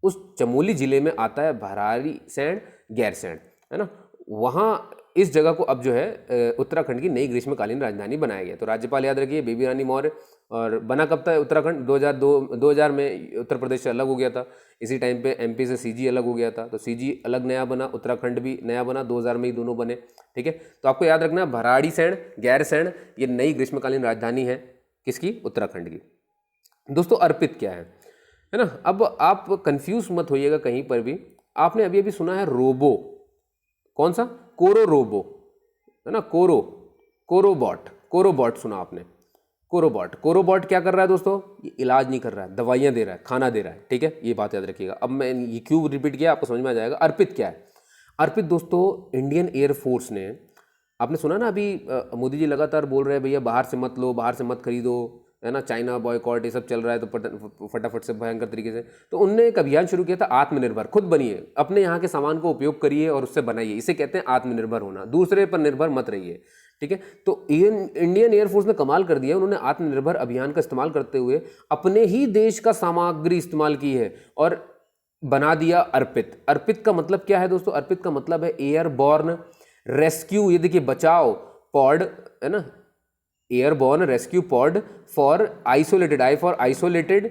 उस चमोली जिले में आता है भराड़ीसैंण गैरसैंण, है ना। वहाँ इस जगह को अब जो है उत्तराखंड की नई ग्रीष्मकालीन राजधानी बनाया गया। तो राज्यपाल याद रखिए बेबी रानी मौर्य। और बना कब था उत्तराखंड? 2000 में उत्तर प्रदेश से अलग हो गया था। इसी टाइम पे एमपी से सीजी अलग हो गया था, तो सीजी अलग नया बना, उत्तराखंड भी नया बना, 2000 में ही दोनों बने। ठीक है, तो आपको याद रखना भराड़ीसैंण गैरसैंण ये नई ग्रीष्मकालीन राजधानी है किसकी? उत्तराखंड की। दोस्तों अर्पित क्या है ना। अब आप कंफ्यूज मत होइएगा कहीं पर भी। आपने अभी अभी सुना है रोबो, कौन सा? कोरो रोबो, है ना, कोरोबॉट सुना आपने। कोरोबॉट क्या कर रहा है दोस्तों? ये इलाज नहीं कर रहा है, दवाइयाँ दे रहा है, खाना दे रहा है। ठीक है, ये बात याद रखिएगा। अब मैं ये क्यों रिपीट किया आपको समझ में आ जाएगा। अर्पित क्या है? अर्पित दोस्तों इंडियन एयरफोर्स ने, आपने सुना ना अभी मोदी जी लगातार बोल रहे हैं भैया बाहर से मत लो, बाहर से मत खरीदो, है ना, चाइना बॉयकॉट ये सब चल रहा है, तो फटाफट से भयंकर तरीके से। तो उनने एक अभियान शुरू किया था, आत्मनिर्भर। खुद बनिए, अपने यहाँ के सामान को उपयोग करिए और उससे बनाइए। इसे कहते हैं आत्मनिर्भर होना, दूसरे पर निर्भर मत रहिए। ठीक है, तो इंडियन एयरफोर्स ने कमाल कर दिया। उन्होंने आत्मनिर्भर अभियान का इस्तेमाल करते हुए अपने ही देश का सामग्री इस्तेमाल की है और बना दिया अर्पित। अर्पित का मतलब क्या है दोस्तों? अर्पित का मतलब है एयरबॉर्न रेस्क्यू, ये देखिए बचाओ पॉड है ना, airborne rescue pod for isolated, I for isolated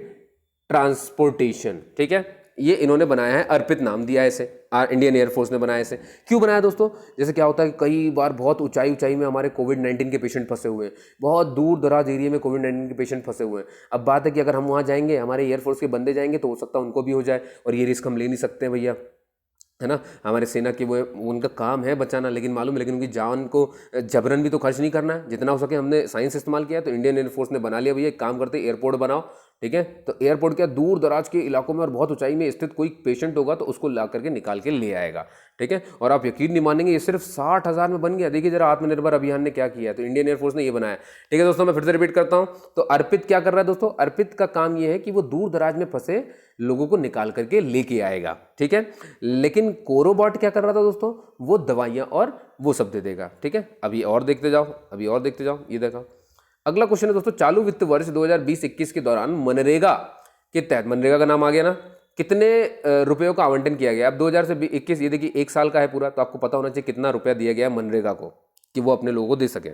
transportation, ठीक है। ये इन्होंने बनाया है, अर्पित नाम दिया है इसे, इंडियन एयरफोर्स ने बनाया इसे। क्यों बनाया दोस्तों? जैसे क्या होता है कि कई बार बहुत ऊंचाई में हमारे कोविड-19 के पेशेंट फंसे हुए हैं, बहुत दूर दराज एरिया में कोविड-19 के पेशेंट फंसे हुए हैं। अब बात है कि अगर हम वहाँ जाएंगे, हमारे एयरफोर्स के बंदे जाएंगे, तो हो सकता है उनको भी हो जाए, और ये रिस्क हम ले नहीं सकते हैं भैया, है ना। हमारे सेना के वो उनका काम है बचाना, लेकिन उनकी जान को जबरन भी तो खर्च नहीं करना है। जितना हो सके हमने साइंस इस्तेमाल किया, तो इंडियन एयरफोर्स ने बना लिया भैया एक काम करते, एयरपोर्ट बनाओ, ठीक है। तो एयरपोर्ट क्या, दूर दराज के इलाकों में और बहुत ऊंचाई में स्थित कोई पेशेंट होगा तो उसको ला करके निकाल के ले आएगा, ठीक है। और आप यकीन नहीं मानेंगे, ये सिर्फ 60,000 में बन गया। देखिए जरा आत्मनिर्भर अभियान ने क्या किया है, तो इंडियन एयरफोर्स ने ये बनाया, ठीक है दोस्तों। मैं फिर से रिपीट करता हूँ, तो अर्पित क्या कर रहा है दोस्तों? अर्पित का काम ये है कि वो दूर दराज में फंसे लोगों को निकाल करके लेके आएगा, ठीक है। लेकिन कोरोबॉट क्या कर रहा था दोस्तों? वो दवाइयां और वो सब दे देगा, ठीक है। अभी और देखते जाओ, ये देखा। अगला क्वेश्चन है दोस्तों, चालू वित्त वर्ष 2020-21 के दौरान मनरेगा के तहत, मनरेगा का नाम आ गया ना, कितने रुपयों का आवंटन किया गया? अब 2000 से 21, ये देखिए 1 साल का है पूरा, तो आपको पता होना चाहिए कितना रुपया दिया गया है मनरेगा को, कि वो अपने लोगों को दे सके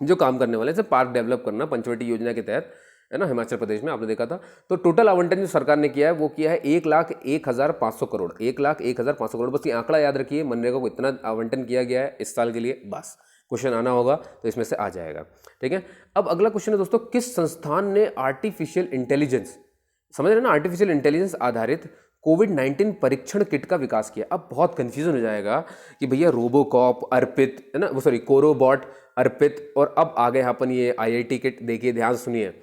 जो काम करने वाले, जैसे पार्क डेवलप करना, पंचवटी योजना के तहत, है ना, हिमाचल प्रदेश में आपने देखा था। तो टोटल आवंटन जो सरकार ने किया है वो किया है 1,01,500 करोड़, 1,01,500 करोड़। बस ये आंकड़ा याद रखिए, मनरेगा को इतना आवंटन किया गया है इस साल के लिए, बस। क्वेश्चन आना होगा तो इसमें से आ जाएगा, ठीक है। अब अगला क्वेश्चन है दोस्तों, किस संस्थान ने आर्टिफिशियल इंटेलिजेंस, समझ रहे हैं ना, आर्टिफिशियल इंटेलिजेंस आधारित कोविड-19 परीक्षण किट का विकास किया? अब बहुत कंफ्यूजन हो जाएगा कि भैया रोबोकॉप, अर्पित, है ना, वो सॉरी कोरोबॉट, अर्पित, और अब आ गए अपन ये IIT किट। देखिए ध्यान सुनिए,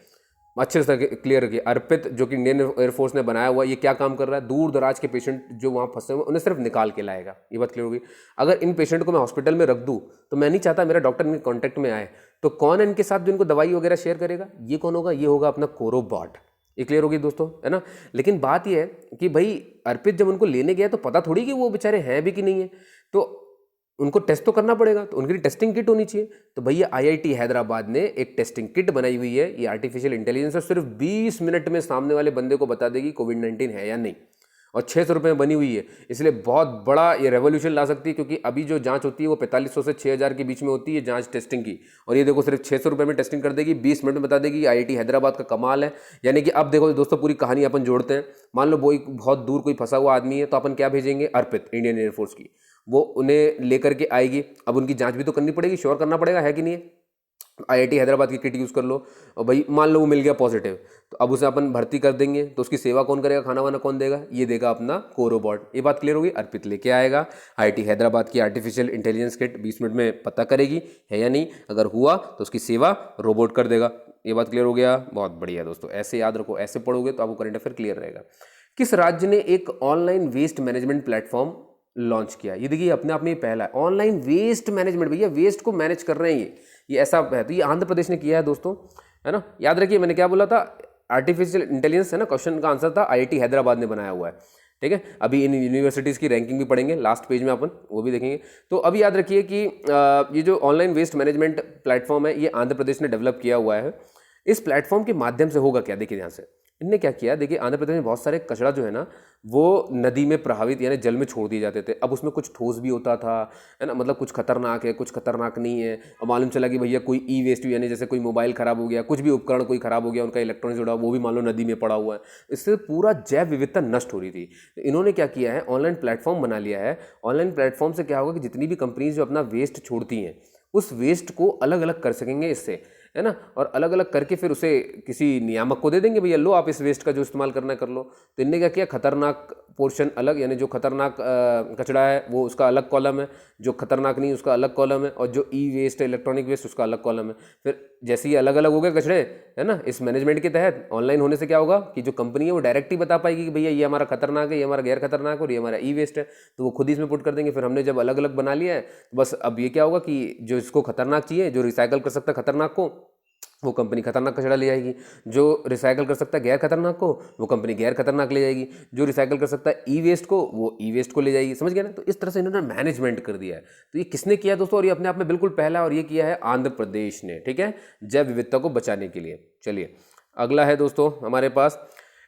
अच्छे से क्लियर रखिए। अर्पित जो कि इंडियन एयरफोर्स ने बनाया हुआ, ये क्या काम कर रहा है? दूर दराज के पेशेंट जो वहाँ फंसे हुए उन्हें सिर्फ निकाल के लाएगा, ये बात क्लियर होगी। अगर इन पेशेंट को मैं हॉस्पिटल में रख दूँ, तो मैं नहीं चाहता मेरा डॉक्टर इनके कॉन्टैक्ट में आए, तो कौन है इनके साथ जो इनको दवाई वगैरह शेयर करेगा? ये कौन होगा? ये होगा अपना कोरोबॉट। ये क्लियर होगी दोस्तों, है ना। लेकिन बात ये है कि भाई अर्पित जब उनको लेने गया तो पता थोड़ी कि वो बेचारे हैं भी कि नहीं है, तो उनको टेस्ट तो करना पड़ेगा, तो उनके लिए टेस्टिंग किट होनी चाहिए। तो भैया IIT हैदराबाद ने एक टेस्टिंग किट बनाई हुई है, ये आर्टिफिशियल इंटेलिजेंस है, सिर्फ 20 मिनट में सामने वाले बंदे को बता देगी कोविड-19 है या नहीं, और 600 रुपये में बनी हुई है, इसलिए बहुत बड़ा ये रेवोल्यूशन ला सकती है। क्योंकि अभी जो जांच होती है वो 4500 से 6000 के बीच में होती है जांच टेस्टिंग की, और ये देखो सिर्फ 600 रुपये में टेस्टिंग कर देगी, 20 मिनट में बता देगी। IIT हैदराबाद का कमाल है। यानी कि अब देखो दोस्तों, पूरी कहानी अपन जोड़ते हैं। मान लो वो बहुत दूर कोई फंसा हुआ आदमी है, तो अपन क्या भेजेंगे? अर्पित, इंडियन एयरफोर्स की, वो उन्हें लेकर के आएगी। अब उनकी जांच भी तो करनी पड़ेगी, श्योर करना पड़ेगा है कि नहीं है। IIT हैदराबाद की किट यूज़ कर लो, और भाई मान लो वो मिल गया पॉजिटिव, तो अब उसे अपन भर्ती कर देंगे, तो उसकी सेवा कौन करेगा? खाना वाना कौन देगा? ये देगा अपना कोरोबॉट। ये बात क्लियर होगी। अर्पित लेके आएगा, IIT हैदराबाद की आर्टिफिशियल इंटेलिजेंस किट 20 मिनट में पता करेगी है या नहीं, अगर हुआ तो उसकी सेवा रोबोट कर देगा। ये बात क्लियर हो गया, बहुत बढ़िया दोस्तों, ऐसे याद रखो, ऐसे पढ़ोगे तो आपको करंट अफेयर क्लियर रहेगा। किस राज्य ने एक online waste management platform launch किया? ये देखिए अपने आप में ही पहला है ऑनलाइन वेस्ट मैनेजमेंट, भैया वेस्ट को मैनेज कर रहे हैं ये ऐसा है। तो ये आंध्र प्रदेश ने किया है दोस्तों, है ना। याद रखिए मैंने क्या बोला था, आर्टिफिशियल इंटेलिजेंस, है ना, क्वेश्चन का आंसर था IIT हैदराबाद ने बनाया हुआ है, ठीक है। अभी इन यूनिवर्सिटीज़ की रैंकिंग भी पढ़ेंगे लास्ट पेज में अपन, वो भी देखेंगे। तो अभी याद रखिए कि ये जो ऑनलाइन वेस्ट मैनेजमेंट प्लेटफॉर्म है, ये आंध्र प्रदेश ने डेवलप किया हुआ है। इस प्लेटफॉर्म के माध्यम से होगा क्या, देखिए ध्यान से, इनने क्या किया, देखिए आंध्र प्रदेश में बहुत सारे कचरा जो है ना, वो नदी में प्रभावित यानी जल में छोड़ दिए जाते थे। अब उसमें कुछ ठोस भी होता था, है ना, मतलब कुछ खतरनाक है, कुछ खतरनाक नहीं है। और मालूम चला कि भैया कोई ई वेस्ट यानी जैसे कोई मोबाइल खराब हो गया, कुछ भी उपकरण कोई खराब हो गया, उनका इलेक्ट्रॉनिक्स जुड़ा, वो भी मान लो नदी में पड़ा हुआ है। इससे पूरा जैव विविधता नष्ट हो रही थी। तो इन्होंने क्या किया है, ऑनलाइन प्लेटफॉर्म बना लिया है। ऑनलाइन प्लेटफॉर्म से क्या होगा कि जितनी भी कंपनीज जो अपना वेस्ट छोड़ती हैं, उस वेस्ट को अलग अलग कर सकेंगे इससे, है ना, और अलग अलग करके फिर उसे किसी नियामक को दे देंगे, भैया लो आप इस वेस्ट का जो इस्तेमाल करना कर लो। तो इनने क्या किया, खतरनाक पोर्शन अलग, यानी जो खतरनाक कचरा है वो उसका अलग कॉलम है, जो खतरनाक नहीं उसका अलग कॉलम है, और जो ई वेस्ट है, इलेक्ट्रॉनिक वेस्ट, उसका अलग कॉलम है। फिर जैसे ही अलग अलग हो गए कचरे, है ना, इस मैनेजमेंट के तहत ऑनलाइन होने से क्या होगा कि जो कंपनी है वो डायरेक्ट ही बता पाएगी कि भैया ये हमारा खतरनाक है, ये हमारा गैर खतरनाक है, और ये हमारा ई वेस्ट है, तो वो खुद ही इसमें पुट कर देंगे। फिर हमने जब अलग अलग बना लिया है, तो बस अब ये क्या होगा कि जो इसको खतरनाक चाहिए, जो रिसाइकल कर सकता है खतरनाक को, वो कंपनी खतरनाक कचरा ले जाएगी। जो रिसाइकल कर सकता है गैर खतरनाक को, वो कंपनी गैर खतरनाक ले जाएगी। जो रिसाइकल कर सकता है ई वेस्ट को, वो ई वेस्ट को ले जाएगी। समझ गया ना। तो इस तरह से इन्होंने मैनेजमेंट कर दिया है। तो ये किसने किया दोस्तों, और ये अपने आप में बिल्कुल पहला, और ये किया है आंध्र प्रदेश ने, ठीक है, जैव विविधता को बचाने के लिए। चलिए अगला है दोस्तों हमारे पास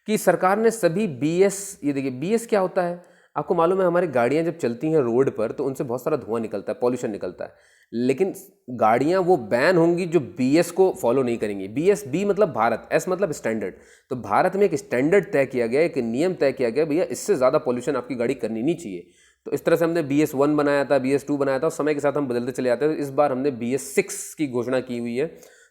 कि सरकार ने सभी BS, ये देखिए BS क्या होता है, आपको मालूम है हमारी गाड़ियाँ जब चलती हैं रोड पर तो उनसे बहुत सारा धुआं निकलता है, पॉल्यूशन निकलता है, लेकिन गाड़ियाँ वो बैन होंगी जो बीएस को फॉलो नहीं करेंगी। बीएस, बी मतलब भारत, एस मतलब स्टैंडर्ड। तो भारत में एक स्टैंडर्ड तय किया गया, एक नियम तय किया गया, भैया इससे ज़्यादा पॉल्यूशन आपकी गाड़ी करनी नहीं चाहिए। तो इस तरह से हमने BS1 बनाया था, BS2 बनाया था, और समय के साथ हम बदलते चले जाते हैं। तो इस बार हमने BS6 की घोषणा की हुई है।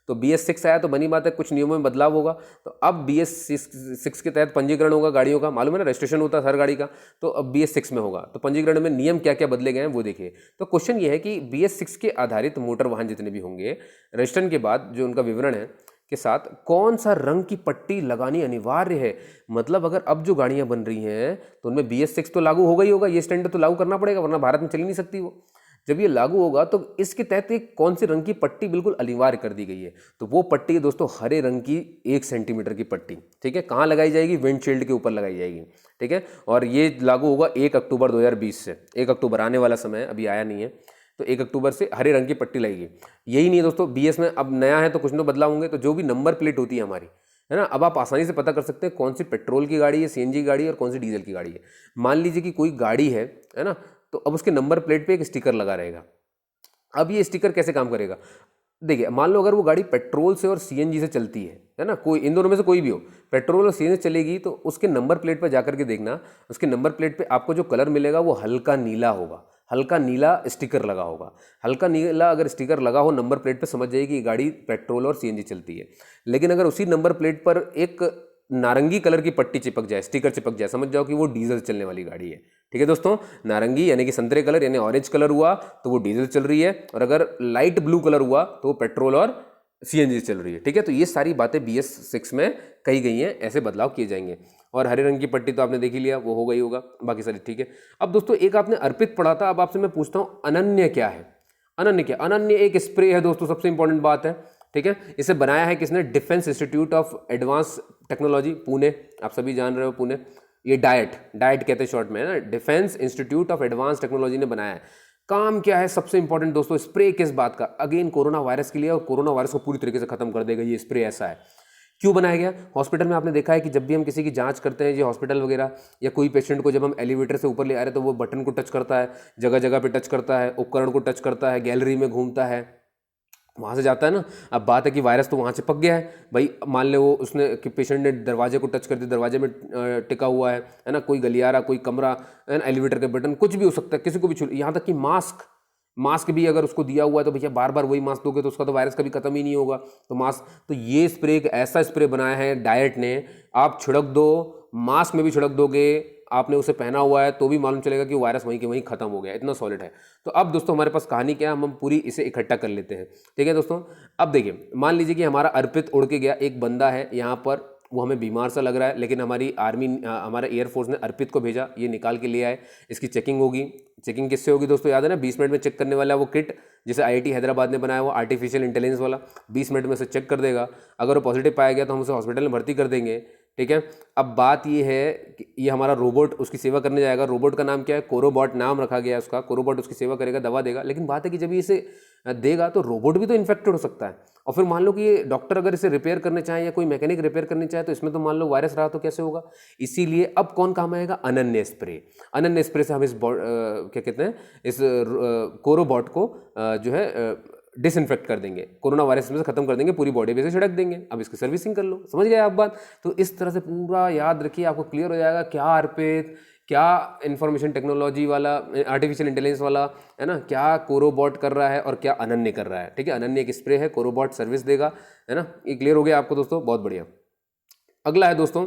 तो BS6 आया तो बनी बात है कुछ नियमों में बदलाव होगा। तो अब BS6 के तहत पंजीकरण होगा गाड़ियों का, मालूम है ना, रजिस्ट्रेशन होता है हर गाड़ी का, तो अब BS6 में होगा। तो पंजीकरण में नियम क्या क्या बदले गए हैं वो देखिए। तो क्वेश्चन ये है कि BS6 के आधारित मोटर वाहन जितने भी होंगे, रजिस्ट्रेशन के बाद जो उनका विवरण है के साथ कौन सा रंग की पट्टी लगानी अनिवार्य है। मतलब अगर अब जो गाड़ियां बन रही हैं तो उनमें BS6 तो लागू होगा ही होगा, ये स्टैंडर्ड तो लागू करना पड़ेगा, वरना भारत में चल ही नहीं सकती वो। जब ये लागू होगा तो इसके तहत एक कौन सी रंग की पट्टी बिल्कुल अनिवार्य कर दी गई है। तो वो पट्टी है दोस्तों हरे रंग की 1 सेंटीमीटर की पट्टी, ठीक है। कहाँ लगाई जाएगी? विंडशील्ड के ऊपर लगाई जाएगी, ठीक है। और ये लागू होगा 1 अक्टूबर 2020 से। 1 अक्टूबर आने वाला समय है, अभी आया नहीं है। तो 1 अक्टूबर से हरे रंग की पट्टी लगेगी। यही नहीं है दोस्तों, BS में अब नया है तो कुछ ना बदलाव होंगे। तो जो भी नंबर प्लेट होती है हमारी, है ना, अब आप आसानी से पता कर सकते हैं कौन सी पेट्रोल की गाड़ी है, CNG की गाड़ी है, और कौन सी डीजल की गाड़ी है। मान लीजिए कि कोई गाड़ी है ना, तो अब उसके नंबर प्लेट पे एक स्टिकर लगा रहेगा। अब ये स्टिकर कैसे काम करेगा? देखिए, मान लो अगर वो गाड़ी पेट्रोल से और CNG से चलती है ना, कोई इन दोनों में से कोई भी हो, पेट्रोल और CNG चलेगी, तो उसके नंबर प्लेट पर जाकर के देखना, उसके नंबर प्लेट पे आपको जो कलर मिलेगा वो हल्का नीला होगा। हल्का नीला स्टिकर लगा होगा। हल्का नीला अगर स्टिकर लगा हो नंबर प्लेट पे, समझ जाइए कि गाड़ी पेट्रोल और CNG चलती है। लेकिन अगर उसी नंबर प्लेट पर एक नारंगी कलर की पट्टी चिपक जाए, स्टिकर चिपक जाए, समझ जाओ कि वो डीजल चलने वाली गाड़ी है, ठीक है दोस्तों। नारंगी यानी कि संतरे कलर यानी ऑरेंज कलर हुआ तो वो डीजल चल रही है, और अगर लाइट ब्लू कलर हुआ तो वो पेट्रोल और CNG चल रही है, ठीक है। तो ये सारी बातें BS6 में कही गई हैं, ऐसे बदलाव किए जाएंगे। और हरे रंग की पट्टी तो आपने देख ही लिया, वो हो गई होगा, बाकी सारी ठीक है। अब दोस्तों एक आपने अर्पित पढ़ा था, अब आपसे मैं पूछता हूँ अनन्य क्या है। अनन्य क्या? अनन्य एक स्प्रे है दोस्तों, सबसे इंपॉर्टेंट बात है, ठीक है। इसे बनाया है किसने? Defence institute of advance technology, Pune, आप सभी जान रहे हो पुणे। ये डाइट कहते हैं शॉर्ट में, है ना, defence institute of advance technology ने बनाया है। काम क्या है? सबसे इंपॉर्टेंट दोस्तों, स्प्रे किस बात का? अगेन कोरोना वायरस के लिए, और कोरोना वायरस को पूरी तरीके से खत्म कर देगा ये स्प्रे। ऐसा है क्यों बनाया गया? हॉस्पिटल में आपने देखा है कि जब भी हम किसी की जांच करते हैं, ये हॉस्पिटल वगैरह, या कोई पेशेंट को जब हम एलिवेटर से ऊपर ले आ रहे हैं तो वो बटन को टच करता है, जगह जगह पे टच करता है, उपकरण को टच करता है, गैलरी में घूमता है, वहाँ से जाता है ना। अब बात है कि वायरस तो वहाँ चिपक गया है भाई। मान ले वो उसने कि पेशेंट ने दरवाजे को टच कर दिया, दरवाजे में टिका हुआ है ना, कोई गलियारा, कोई कमरा, है ना, एलिवेटर के बटन, कुछ भी हो सकता है, किसी को भी छू, यहाँ तक कि मास्क भी अगर उसको दिया हुआ है तो भैया बार बार वही मास्क दोगे तो उसका तो वायरस कभी खत्म ही नहीं होगा। तो मास्क, तो ये स्प्रे एक ऐसा स्प्रे बनाया है डाइट ने, आप छिड़क दो, मास्क में भी छिड़क दोगे, आपने उसे पहना हुआ है तो भी मालूम चलेगा कि वायरस वहीं के वहीं खत्म हो गया, इतना सॉलिड है। तो अब दोस्तों हमारे पास कहानी क्या है, हम पूरी इसे इकट्ठा कर लेते हैं, ठीक है दोस्तों। अब देखिए, मान लीजिए कि हमारा अर्पित उड़ के गया, एक बंदा है यहाँ पर, वो हमें बीमार सा लग रहा है, लेकिन हमारी आर्मी, हमारा एयरफोर्स ने अर्पित को भेजा, ये निकाल के ले आए, इसकी चेकिंग होगी। चेकिंग किससे होगी दोस्तों? याद है ना, 20 मिनट में चेक करने वाला वो किट, जिसे IIT हैदराबाद ने बनाया हुआ, आर्टिफिशियल इंटेलिजेंस वाला, 20 मिनट में उसे चेक कर देगा। अगर वो पॉजिटिव पाया गया तो हम उसे हॉस्पिटल में भर्ती कर देंगे, ठीक है। अब बात ये है कि ये हमारा रोबोट उसकी सेवा करने जाएगा। रोबोट का नाम क्या है? कोरोबॉट नाम रखा गया है उसका। कोरोबॉट उसकी सेवा करेगा, दवा देगा। लेकिन बात है कि जब ये इसे देगा तो रोबोट भी तो इन्फेक्टेड हो सकता है। और फिर मान लो कि ये डॉक्टर अगर इसे रिपेयर करने चाहे या कोई मैकेनिक रिपेयर करने चाहे तो इसमें तो मान लो वायरस रहा तो कैसे होगा? इसीलिए अब कौन काम आएगा? अनन्य स्प्रे। अनन्य स्प्रे से हम इस क्या कहते हैं, इस कोरोबॉट को जो है डिसइंफेक्ट कर देंगे, कोरोना वायरस में से खत्म कर देंगे, पूरी बॉडी पे से छिड़क देंगे। अब इसकी सर्विसिंग कर लो, समझ गए आप बात? तो इस तरह से पूरा याद रखिए, आपको क्लियर हो जाएगा क्या अर्पित, क्या इंफॉर्मेशन टेक्नोलॉजी वाला, आर्टिफिशियल इंटेलिजेंस वाला, है ना, क्या कोरोबॉट कर रहा है और क्या अनन्य कर रहा है, ठीक है। अनन्य एक स्प्रे है, कोरोबॉट सर्विस देगा, है ना। ये क्लियर हो गया आपको दोस्तों? बहुत बढ़िया। अगला है दोस्तों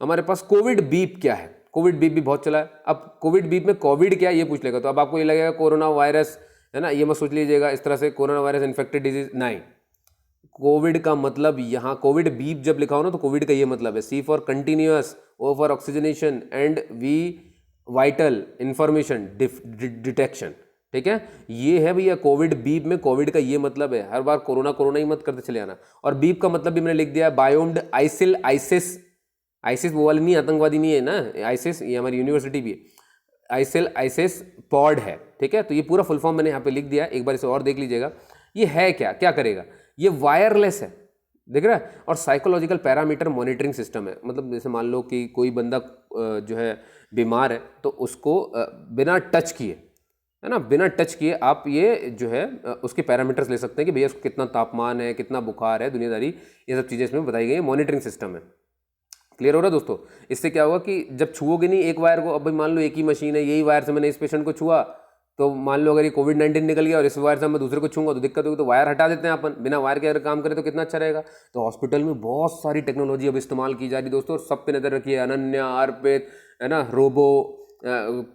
हमारे पास कोविड बीप क्या है। कोविड बीप भी बहुत चला है। अब कोविड बीप में कोविड क्या है ये पूछ लेगा तो अब आपको ये लगेगा कोरोना वायरस, है ना, ये मत सोच लीजिएगा इस तरह से, कोरोना वायरस इन्फेक्टेड डिजीज, नहीं। कोविड का मतलब यहाँ कोविड बीप जब लिखा हो ना तो कोविड का ये मतलब है, C for continuous, O for oxygenation, and V vital information detection, ठीक है। ये है भैया कोविड बीप में, कोविड का ये मतलब है। हर बार कोरोना कोरोना ही मत करते चले आना। और बीप का मतलब भी मैंने लिख दिया, बायोम्ड आइसिल, आइसिस वो वाली नहीं, आतंकवादी नहीं है ना, आइसिस ये हमारी यूनिवर्सिटी भी है, आइसिस पॉड है, ठीक है। तो ये पूरा फुल फॉर्म मैंने यहाँ पे लिख दिया, एक बार इसे और देख लीजिएगा। ये है क्या, क्या करेगा? ये वायरलेस है, देख रहा है, और साइकोलॉजिकल पैरामीटर मॉनिटरिंग सिस्टम है। मतलब जैसे मान लो कि कोई बंदा जो है बीमार है तो उसको बिना टच किए, है ना, बिना टच किए आप ये जो है उसके पैरामीटर्स ले सकते हैं कि भैया उसको कितना तापमान है, कितना बुखार है, दुनियादारी, ये सब चीज़ें इसमें बताई गई है। मॉनिटरिंग सिस्टम है। क्लियर हो रहा है दोस्तों? इससे क्या होगा कि जब छुओगे नहीं एक वायर को, अब भाई मान लो एक ही मशीन है, यही वायर से मैंने इस पेशेंट को छुआ, तो मान लो अगर ये कोविड-19 निकल गया और इस वायर से मैं दूसरे को छूंगा तो दिक्कत होगी, तो वायर हटा देते हैं अपन, बिना वायर के अगर काम करें तो कितना अच्छा रहेगा। तो हॉस्पिटल में बहुत सारी टेक्नोलॉजी अब इस्तेमाल की जा रही है दोस्तों, और सब पे नजर रखिए, अनन्या, अर्पित, है ना, रोबो,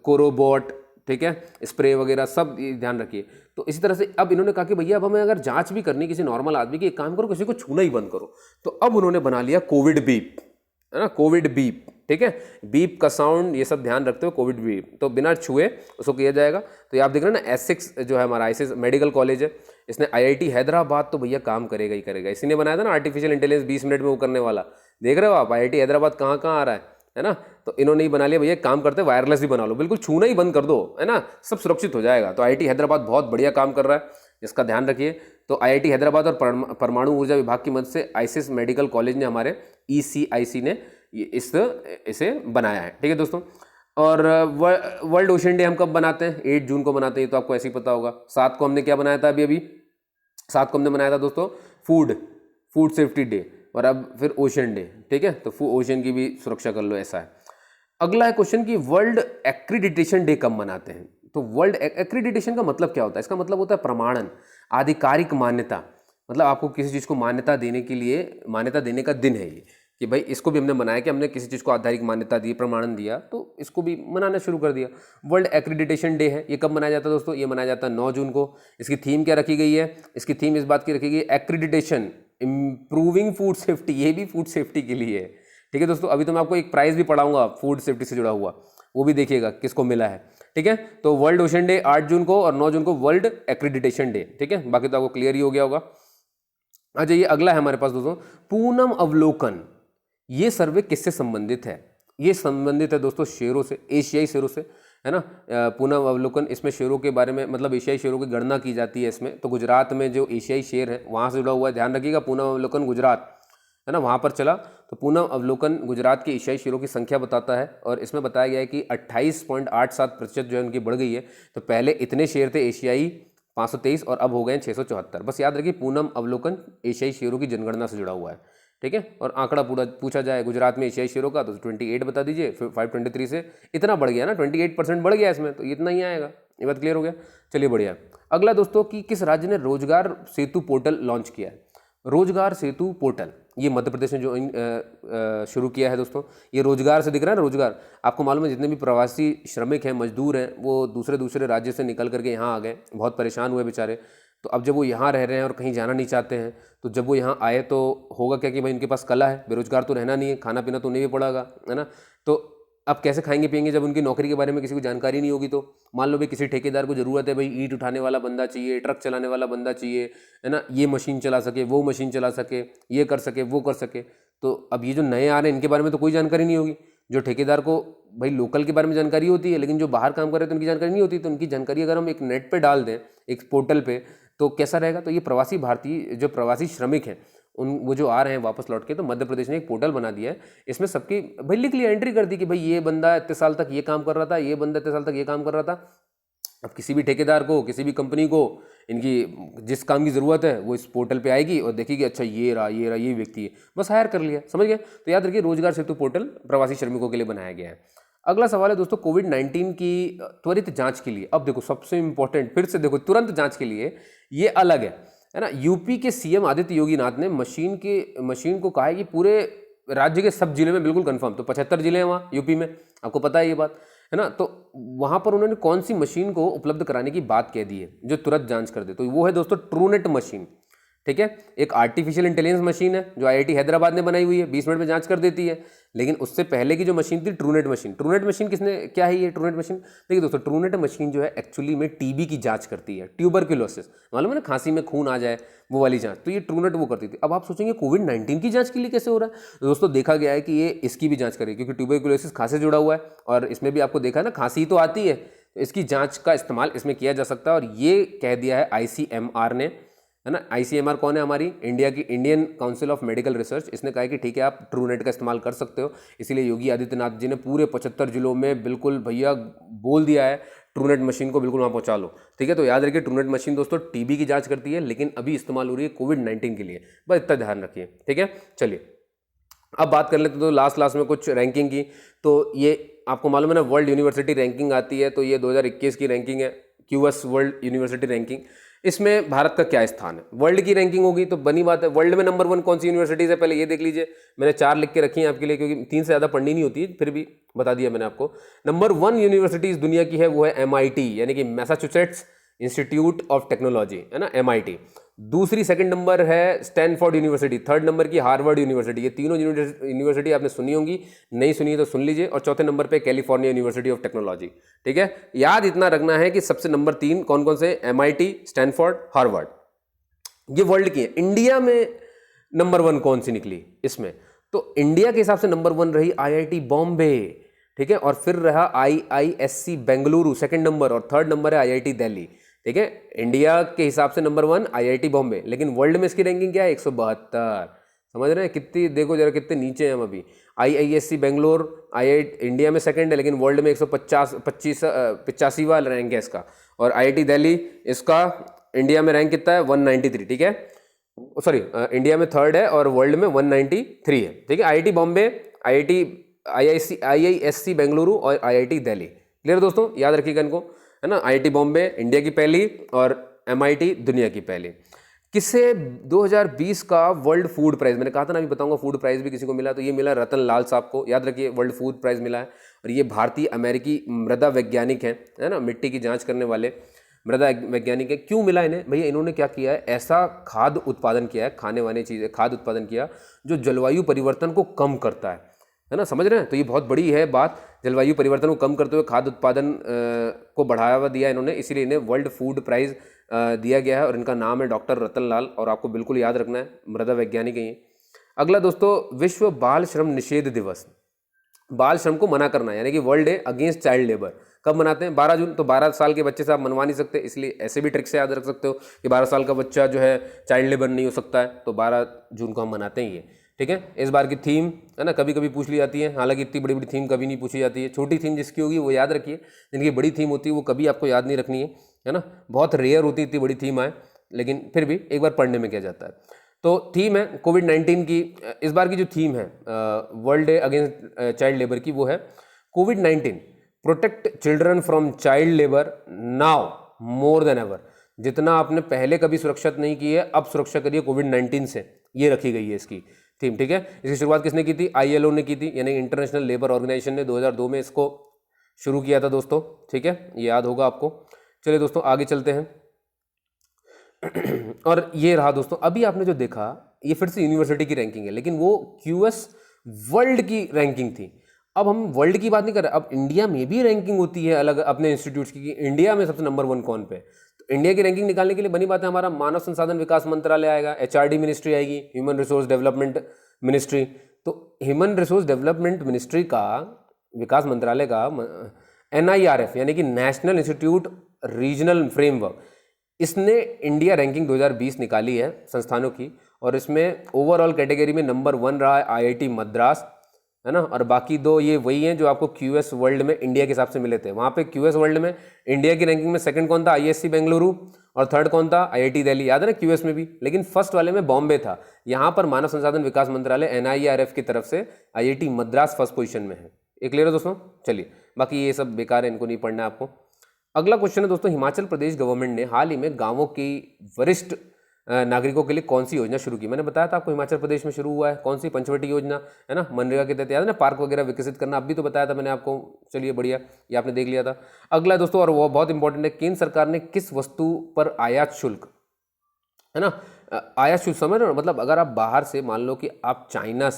कोरोबॉट, ठीक है, स्प्रे वगैरह सब ध्यान रखिए। तो इसी तरह से अब इन्होंने कहा कि भैया अब हमें अगर जांच भी करनी किसी नॉर्मल आदमी की, एक काम करो किसी को छूना ही बंद करो। तो अब उन्होंने बना लिया कोविड बीप, है ना, कोविड बीप, ठीक है, बीप का साउंड ये सब ध्यान रखते हुए कोविड बीप, तो बिना छुए उसको किया जाएगा। तो ये आप देख रहे हैं ना, एसिक्स जो है हमारा आईसीएस मेडिकल कॉलेज है, इसने आईआईटी हैदराबाद तो भैया काम करेगा ही करेगा, इसी ने बनाया था ना आर्टिफिशियल इंटेलिजेंस 20 मिनट में वो करने वाला, देख रहे हो आप, आईआईटी हैदराबाद कहाँ कहाँ आ रहा है ना। तो इन्होंने ही बना लिया भैया, काम करते वायरलेस ही बना लो, बिल्कुल छूना ही बंद कर दो, है ना, सब सुरक्षित हो जाएगा। तो आईआईटी हैदराबाद बहुत बढ़िया काम कर रहा है, इसका ध्यान रखिए। तो आईआईटी हैदराबाद और परमाणु ऊर्जा विभाग की मदद से आईसीएस मेडिकल कॉलेज ने, हमारे ईसीआईसी ने इसे बनाया है, ठीक है दोस्तों। और वर्ल्ड ओशन डे हम कब बनाते हैं? 8 जून को बनाते हैं, तो आपको ऐसे ही पता होगा। 7 को हमने क्या बनाया था? अभी 7 को हमने बनाया था दोस्तों फूड सेफ्टी डे, और अब फिर ओशन डे, ठीक है। तो ओशन की भी सुरक्षा कर लो, ऐसा है। अगला है क्वेश्चन कि वर्ल्ड एक्रीडिटेशन डे कब मनाते हैं? तो वर्ल्ड एक्रीडिटेशन का मतलब क्या होता है? इसका मतलब होता है प्रमाणन, आधिकारिक मान्यता, मतलब आपको किसी चीज़ को मान्यता देने के लिए, मान्यता देने का दिन है ये, कि भाई इसको भी हमने मनाया कि हमने किसी चीज़ को आधारिक मान्यता दी, प्रमाणन दिया, तो इसको भी मनाना शुरू कर दिया। वर्ल्ड एक्रीडिटेशन डे है, ये कब मनाया जाता है दोस्तों? ये मनाया जाता है 9 जून को। इसकी थीम क्या रखी गई है? इसकी थीम इस बात की रखी गई है, एक्रीडिटेशन इम्प्रूविंग फूड सेफ्टी, ये भी फूड सेफ्टी के लिए है, ठीक है दोस्तों। अभी तो मैं आपको एक प्राइज भी पढ़ाऊंगा फूड सेफ्टी से जुड़ा हुआ, वो भी देखिएगा किसको मिला है, ठीक है। तो वर्ल्ड ओशन डे 8 जून को, और 9 जून को वर्ल्ड एक्रीडिटेशन डे, ठीक है। बाकी तो आपको क्लियर ही हो गया होगा। अच्छा, ये अगला है हमारे पास दोस्तों, पूनम अवलोकन। ये सर्वे किससे संबंधित है? ये संबंधित है दोस्तों शेरों से, एशियाई शेरों से, है ना। पूनम अवलोकन, इसमें शेरों के बारे में, मतलब एशियाई शेरों की गणना की जाती है इसमें। तो गुजरात में जो एशियाई शेर है वहाँ से जुड़ा हुआ है, ध्यान रखिएगा। पूनम अवलोकन गुजरात, है ना, वहाँ पर चला। तो पूनम अवलोकन गुजरात के एशियाई शेरों की संख्या बताता है, और इसमें बताया गया है कि 28.87% जो है उनकी बढ़ गई है। तो पहले इतने शेर थे एशियाई 523, और अब हो गए 674। बस याद रखिए, पूनम अवलोकन एशियाई शेरों की जनगणना से जुड़ा हुआ है, ठीक है। और आंकड़ा पूरा पूछा जाए गुजरात में एशियाई शेरों का, तो 28 बता दीजिए, फिर 523 से इतना बढ़ गया ना, 28% बढ़ गया इसमें, तो इतना ही आएगा। ये बात क्लियर हो गया, चलिए बढ़िया। अगला दोस्तों कि किस राज्य ने रोजगार सेतु पोर्टल लॉन्च किया है? रोजगार सेतु पोर्टल ये मध्य प्रदेश ने जो शुरू किया है दोस्तों। ये रोजगार से दिख रहा है ना, रोजगार, आपको मालूम है जितने भी प्रवासी श्रमिक हैं, मजदूर हैं, वो दूसरे राज्य से निकल करके यहाँ आ गए, बहुत परेशान हुए बेचारे। तो अब जब वो यहाँ रह रहे हैं और कहीं जाना नहीं चाहते हैं, तो जब वो यहाँ आए तो होगा क्या कि भाई इनके पास कला है, बेरोजगार तो रहना नहीं है, खाना पीना तो नहीं भी पड़ेगा, है ना। तो अब कैसे खाएंगे पिएंगे जब उनकी नौकरी के बारे में किसी को जानकारी नहीं होगी? तो मान लो भाई किसी ठेकेदार को ज़रूरत है, भाई ईंट उठाने वाला बंदा चाहिए, ट्रक चलाने वाला बंदा चाहिए, है ना, ये मशीन चला सके, वो मशीन चला सके, ये कर सके, वो कर सके। तो अब ये जो नए आ रहे हैं इनके बारे में तो कोई जानकारी नहीं होगी। जो ठेकेदार को भाई लोकल के बारे में जानकारी होती है, लेकिन जो बाहर काम कर रहे हैं तो उनकी जानकारी नहीं होती। तो उनकी जानकारी अगर हम एक नेट पे डाल दें, एक पोर्टल पे, तो कैसा रहेगा? तो ये प्रवासी भारतीय जो प्रवासी श्रमिक हैं, वो जो आ रहे हैं वापस लौट के, तो मध्य प्रदेश ने एक पोर्टल बना दिया है। इसमें सबकी भाई लिख लिया, एंट्री कर दी कि भाई ये बंदा इतने साल तक ये काम कर रहा था, ये बंदा इतने साल तक ये काम कर रहा था। अब किसी भी ठेकेदार को, किसी भी कंपनी को इनकी जिस काम की ज़रूरत है वो इस पोर्टल पे आएगी और देखेगी, अच्छा ये व्यक्ति है, बस हायर कर लिया, समझ गए। तो याद रखिए, रोजगार सेतु पोर्टल प्रवासी श्रमिकों के लिए बनाया गया है। अगला सवाल है दोस्तों, कोविड-19 की त्वरित जांच के लिए, अब देखो सबसे इंपॉर्टेंट, फिर से देखो, तुरंत जांच के लिए ये अलग है ना। यूपी के सीएम आदित्य योगी नाथ ने मशीन को कहा है कि पूरे राज्य के सब जिले में बिल्कुल कंफर्म, तो 75 जिले हैं वहाँ यूपी में, आपको पता है ये बात, है ना। तो वहाँ पर उन्होंने कौन सी मशीन को उपलब्ध कराने की बात कह दी है जो तुरंत जांच कर दे? तो वो है दोस्तों ट्रूनेट मशीन, ठीक है। एक आर्टिफिशियल इंटेलिजेंस मशीन है जो आईआईटी हैदराबाद ने बनाई हुई है, 20 मिनट में जांच कर देती है। लेकिन उससे पहले की जो मशीन थी ट्रूनेट मशीन किसने, क्या है ये ट्रूनेट मशीन? देखिए दोस्तों, ट्रूनेट मशीन जो है एक्चुअली में टीबी की जांच करती है, ट्यूबरक्यूलोसिस, मालूम है ना, खांसी में खून आ जाए वो वाली जांच, तो ये ट्रूनेट वो करती थी। अब आप सोचेंगे कोविड-19 की जांच के लिए कैसे हो रहा है? तो दोस्तों देखा गया है कि ये इसकी भी जांच करेगी, क्योंकि ट्यूबरक्यूलोसिस खांसी से जुड़ा हुआ है, और इसमें भी आपको देखा है ना, खांसी तो आती है, तो इसकी जांच का इस्तेमाल इसमें किया जा सकता है। और ये कह दिया है आईसीएमआर ने, है ना। ICMR कौन है हमारी, इंडिया की Indian council of medical research. इसने कहा है कि ठीक है आप ट्रूनेट का इस्तेमाल कर सकते हो, इसीलिए योगी आदित्यनाथ जी ने पूरे 75 जिलों में बिल्कुल भैया बोल दिया है ट्रूनेट मशीन को बिल्कुल वहाँ पहुँचा लो। ठीक है, तो याद रखिए ट्रूनेट मशीन दोस्तों टीबी की जांच करती है, लेकिन अभी इस्तेमाल हो रही है कोविड-19 के लिए, बस इतना ध्यान रखिए। ठीक है, चलिए अब बात कर लेते हैं तो लास्ट में कुछ रैंकिंग की। तो ये आपको मालूम है ना, वर्ल्ड यूनिवर्सिटी रैंकिंग आती है, तो ये 2021 की रैंकिंग है, क्यूएस वर्ल्ड यूनिवर्सिटी रैंकिंग। इसमें भारत का क्या स्थान है, वर्ल्ड की रैंकिंग होगी तो बनी बात है वर्ल्ड में नंबर 1 कौन सी यूनिवर्सिटीज़ है, पहले ये देख लीजिए। मैंने 4 लिख के रखी हैं आपके लिए, क्योंकि 3 से ज़्यादा पढ़नी नहीं होती है, फिर भी बता दिया मैंने आपको। नंबर 1 यूनिवर्सिटी इस दुनिया की है वो है MIT, यानी कि मैसाचुसेट्स इंस्टीट्यूट ऑफ टेक्नोलॉजी, है ना, MIT। दूसरी सेकंड नंबर है स्टैनफोर्ड यूनिवर्सिटी, थर्ड नंबर की हार्वर्ड यूनिवर्सिटी। ये तीनों यूनिवर्सिटी आपने सुनी होंगी, नहीं सुनी है तो सुन लीजिए। और चौथे नंबर पे कैलिफोर्निया यूनिवर्सिटी ऑफ टेक्नोलॉजी। ठीक है, याद इतना रखना है कि सबसे नंबर 3 कौन कौन से, MIT, स्टैनफोर्ड, हार्वर्ड, ये वर्ल्ड की है। इंडिया में नंबर 1 कौन सी निकली इसमें, तो इंडिया के हिसाब से नंबर 1 रही IIT बॉम्बे। ठीक है, और फिर रहा IISc बेंगलुरु सेकंड नंबर, और थर्ड नंबर है IIT दिल्ली। ठीक है, इंडिया के हिसाब से नंबर 1 IIT बॉम्बे, लेकिन वर्ल्ड में इसकी रैंकिंग क्या है, 172। समझ रहे हैं कितनी, देखो जरा कितने नीचे हैं हम अभी। IISc बेंगलोर IIT इंडिया में सेकंड है, लेकिन वर्ल्ड में 185वां रैंक है इसका। और IIT दिल्ली इसका इंडिया में रैंक कितना है, 193। ठीक है, सॉरी इंडिया में थर्ड है और वर्ल्ड में 193 है। ठीक है, IIT बॉम्बे, IISc बेंगलुरु और IIT दिल्ली। क्लियर दोस्तों, याद रखिएगा इनको, है ना। IIT बॉम्बे इंडिया की पहली और MIT दुनिया की पहली। किसे 2020 का वर्ल्ड फूड प्राइज, मैंने कहा था ना अभी बताऊंगा फूड प्राइज भी किसी को मिला, तो ये मिला रतन लाल साहब को, याद रखिए वर्ल्ड फूड प्राइज मिला है। और ये भारतीय अमेरिकी मृदा वैज्ञानिक हैं, है ना, मिट्टी की जांच करने वाले मृदा वैज्ञानिक है। क्यों मिला इन्हें भैया, इन्होंने क्या किया है, ऐसा खाद्य उत्पादन किया है, खाने वाली चीज़ें खाद्य उत्पादन किया जो जलवायु परिवर्तन को कम करता है ना, समझ रहे हैं। तो ये बहुत बड़ी है बात, जलवायु परिवर्तन को कम करते हुए खाद्य उत्पादन को बढ़ावा दिया इन्होंने, इसीलिए इन्हें वर्ल्ड फूड प्राइज दिया गया है। और इनका नाम है डॉक्टर रतन लाल, और आपको बिल्कुल याद रखना है, मृदा वैज्ञानिक है ये। अगला दोस्तों, विश्व बाल श्रम निषेध दिवस, बाल श्रम को मना करना, यानी कि world day against child labour. कब मनाते हैं, 12 जून। तो 12 साल के बच्चे से आप मनवा नहीं सकते, इसलिए ऐसे भी ट्रिक से याद रख सकते हो कि 12 साल का बच्चा जो है चाइल्ड लेबर नहीं हो सकता है, तो 12 जून को हम मनाते हैं ये। ठीक है, इस बार की थीम है ना, कभी कभी पूछ ली जाती है, हालांकि इतनी बड़ी बड़ी थीम कभी नहीं पूछी जाती है। छोटी थीम जिसकी होगी वो याद रखिए, जिनकी बड़ी थीम होती है वो कभी आपको याद नहीं रखनी है ना। बहुत रेयर होती है इतनी बड़ी थीम आए, लेकिन फिर भी एक बार पढ़ने में किया जाता है। तो थीम है कोविड-19 की, इस बार की जो थीम है world day against child labour की, वो है कोविड-19 protect children from child labour now more than ever. जितना आपने पहले कभी सुरक्षा नहीं की है, अब सुरक्षा करिए कोविड-19 से, ये रखी गई है इसकी थीम। ठीक है, इसकी शुरुआत किसने की थी, ILO ने की थी, यानी इंटरनेशनल लेबर ऑर्गेनाइजेशन ने 2002 में इसको शुरू किया था दोस्तों। ठीक है, ये याद होगा आपको। चलिए दोस्तों आगे चलते हैं। और ये रहा दोस्तों, अभी आपने जो देखा ये फिर से यूनिवर्सिटी की रैंकिंग है, लेकिन वो QS वर्ल्ड की रैंकिंग थी। अब हम वर्ल्ड की बात नहीं कर रहे, अब इंडिया में भी रैंकिंग होती है अलग अपने इंस्टीट्यूट्स की, इंडिया में सबसे नंबर 1 कौन पे। तो इंडिया की रैंकिंग निकालने के लिए बनी बात है, हमारा मानव संसाधन विकास मंत्रालय आएगा, HRD मिनिस्ट्री आएगी, ह्यूमन रिसोर्स डेवलपमेंट मिनिस्ट्री। तो ह्यूमन रिसोर्स डेवलपमेंट मिनिस्ट्री का, विकास मंत्रालय का NIRF यानी कि नेशनल इंस्टीट्यूट रीजनल फ्रेमवर्क, इसने इंडिया रैंकिंग 2020 निकाली है संस्थानों की, और इसमें ओवरऑल कैटेगरी में नंबर 1 रहा है IIT मद्रास, है ना। और बाकी 2 ये वही हैं जो आपको QS वर्ल्ड में इंडिया के हिसाब से मिले थे। वहाँ पे QS वर्ल्ड में इंडिया की रैंकिंग में सेकंड कौन था, IISc बेंगलुरु, और थर्ड कौन था, IIT दिल्ली, याद है ना QS में भी। लेकिन फर्स्ट वाले में बॉम्बे था। यहाँ पर मानव संसाधन विकास मंत्रालय NIRF की तरफ से IIT मद्रास फर्स्ट पोजीशन में है। ये क्लियर है दोस्तों। चलिए बाकी ये सब बेकार है, इनको नहीं पढ़ना है आपको। अगला क्वेश्चन है दोस्तों, हिमाचल प्रदेश गवर्नमेंट ने हाल ही में गांवों की वरिष्ठ नागरिकों के लिए कौन सी योजना शुरू की। मैंने बताया था आपको हिमाचल प्रदेश में शुरू हुआ है, कौन सी, पंचवटी योजना, है ना, मनरेगा के तहत, याद है ना, पार्क वगैरह विकसित करना, अभी तो बताया था मैंने आपको। चलिए बढ़िया, ये आपने देख लिया था। अगला दोस्तों, और वो बहुत इंपॉर्टेंट है, केंद्र सरकार ने किस वस्तु पर आयात शुल्क, है ना, आयात शुल्क समझ रहे हो, मतलब अगर आप बाहर से, मान लो कि आप चाइना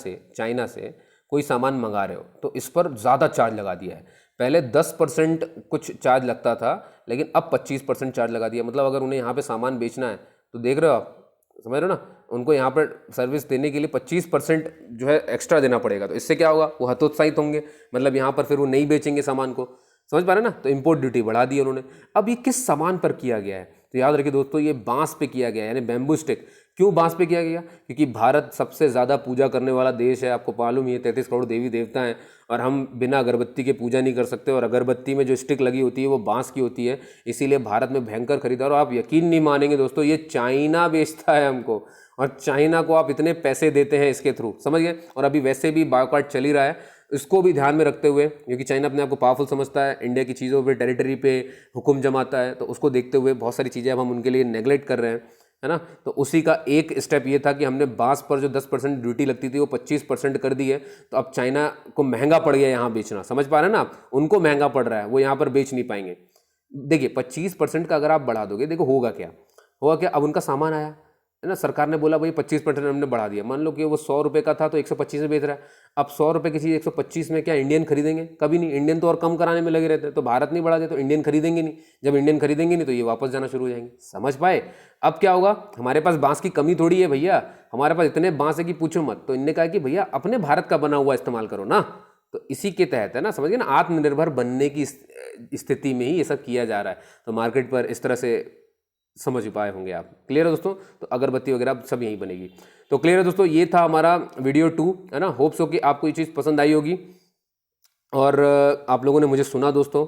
से कोई सामान मंगा रहे हो, तो इस पर ज़्यादा चार्ज लगा दिया है। पहले 10% कुछ चार्ज लगता था, लेकिन अब 25% चार्ज लगा दिया। मतलब अगर उन्हें यहाँ पे सामान बेचना है, तो देख रहे हो आप, समझ रहे हो ना, उनको यहाँ पर सर्विस देने के लिए 25% जो है एक्स्ट्रा देना पड़ेगा। तो इससे क्या होगा, वो हतोत्साहित होंगे, मतलब यहाँ पर फिर वो नहीं बेचेंगे सामान को, समझ पा रहे ना। तो इम्पोर्ट ड्यूटी बढ़ा दी उन्होंने। अब ये किस सामान पर किया गया है, तो याद रखिए दोस्तों, ये बांस पे किया गया, यानी बैम्बू स्टिक। क्यों बांस पे किया गया? क्योंकि भारत सबसे ज़्यादा पूजा करने वाला देश है, आपको मालूम ही है, 33 करोड़ देवी देवता हैं, और हम बिना अगरबत्ती के पूजा नहीं कर सकते। और अगरबत्ती में जो स्टिक लगी होती है वो बांस की होती है, इसीलिए भारत में भयंकर खरीदार। और आप यकीन नहीं मानेंगे दोस्तों, ये चाइना बेचता है हमको, और चाइना को आप इतने पैसे देते हैं इसके थ्रू, समझ गए। और अभी वैसे भी बायकॉट चल ही रहा है, इसको भी ध्यान में रखते हुए, क्योंकि चाइना अपने आप को पावरफुल समझता है, इंडिया की चीज़ों पे, टेरिटरी पे हुक्म जमाता है, तो उसको देखते हुए बहुत सारी चीज़ें अब हम उनके लिए नेगलेक्ट कर रहे हैं, है ना। तो उसी का एक स्टेप ये था कि हमने बांस पर जो 10% ड्यूटी लगती थी वो 25% कर दी है। तो अब चाइना को महंगा पड़ गया यहाँ बेचना, समझ पा रहे हैं ना आप, उनको महंगा पड़ रहा है, वो यहाँ पर बेच नहीं पाएंगे। देखिए 25% का अगर आप बढ़ा दोगे, देखो होगा क्या, अब उनका सामान आया है ना, सरकार ने बोला भाई 25% हमने बढ़ा दिया, मान लो कि वो 100 रुपये का था तो 125 में बेच रहा है। अब 100 रुपये की चीज़ 125 में क्या इंडियन खरीदेंगे? कभी नहीं। इंडियन तो और कम कराने में लगे रहते हैं, तो भारत नहीं बढ़ा दे तो इंडियन खरीदेंगे नहीं। जब इंडियन खरीदेंगे नहीं तो ये वापस जाना शुरू हो जाएंगे, समझ पाए। अब क्या होगा, हमारे पास बांस की कमी थोड़ी है भैया, हमारे पास इतने बांस है कि पूछो मत। तो इनने कहा कि भैया अपने भारत का बना हुआ इस्तेमाल करो ना, तो इसी के तहत है ना, समझिए ना, आत्मनिर्भर बनने की स्थिति में ही ये सब किया जा रहा है। तो मार्केट पर इस तरह से समझ पाए होंगे आप। क्लियर है दोस्तों? तो अगरबत्ती वगैरह सब यहीं बनेगी। तो क्लियर है दोस्तों, ये था हमारा वीडियो 2, है ना। होप्स हो कि आपको ये चीज़ पसंद आई होगी, और आप लोगों ने मुझे सुना दोस्तों,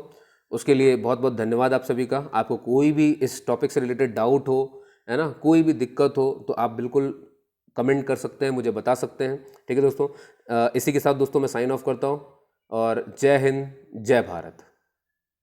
उसके लिए बहुत बहुत धन्यवाद आप सभी का। आपको कोई भी इस टॉपिक से रिलेटेड डाउट हो, है ना, कोई भी दिक्कत हो, तो आप बिल्कुल कमेंट कर सकते हैं, मुझे बता सकते हैं। ठीक है दोस्तों, इसी के साथ दोस्तों मैं साइन ऑफ करता हूँ, और जय हिंद, जय भारत।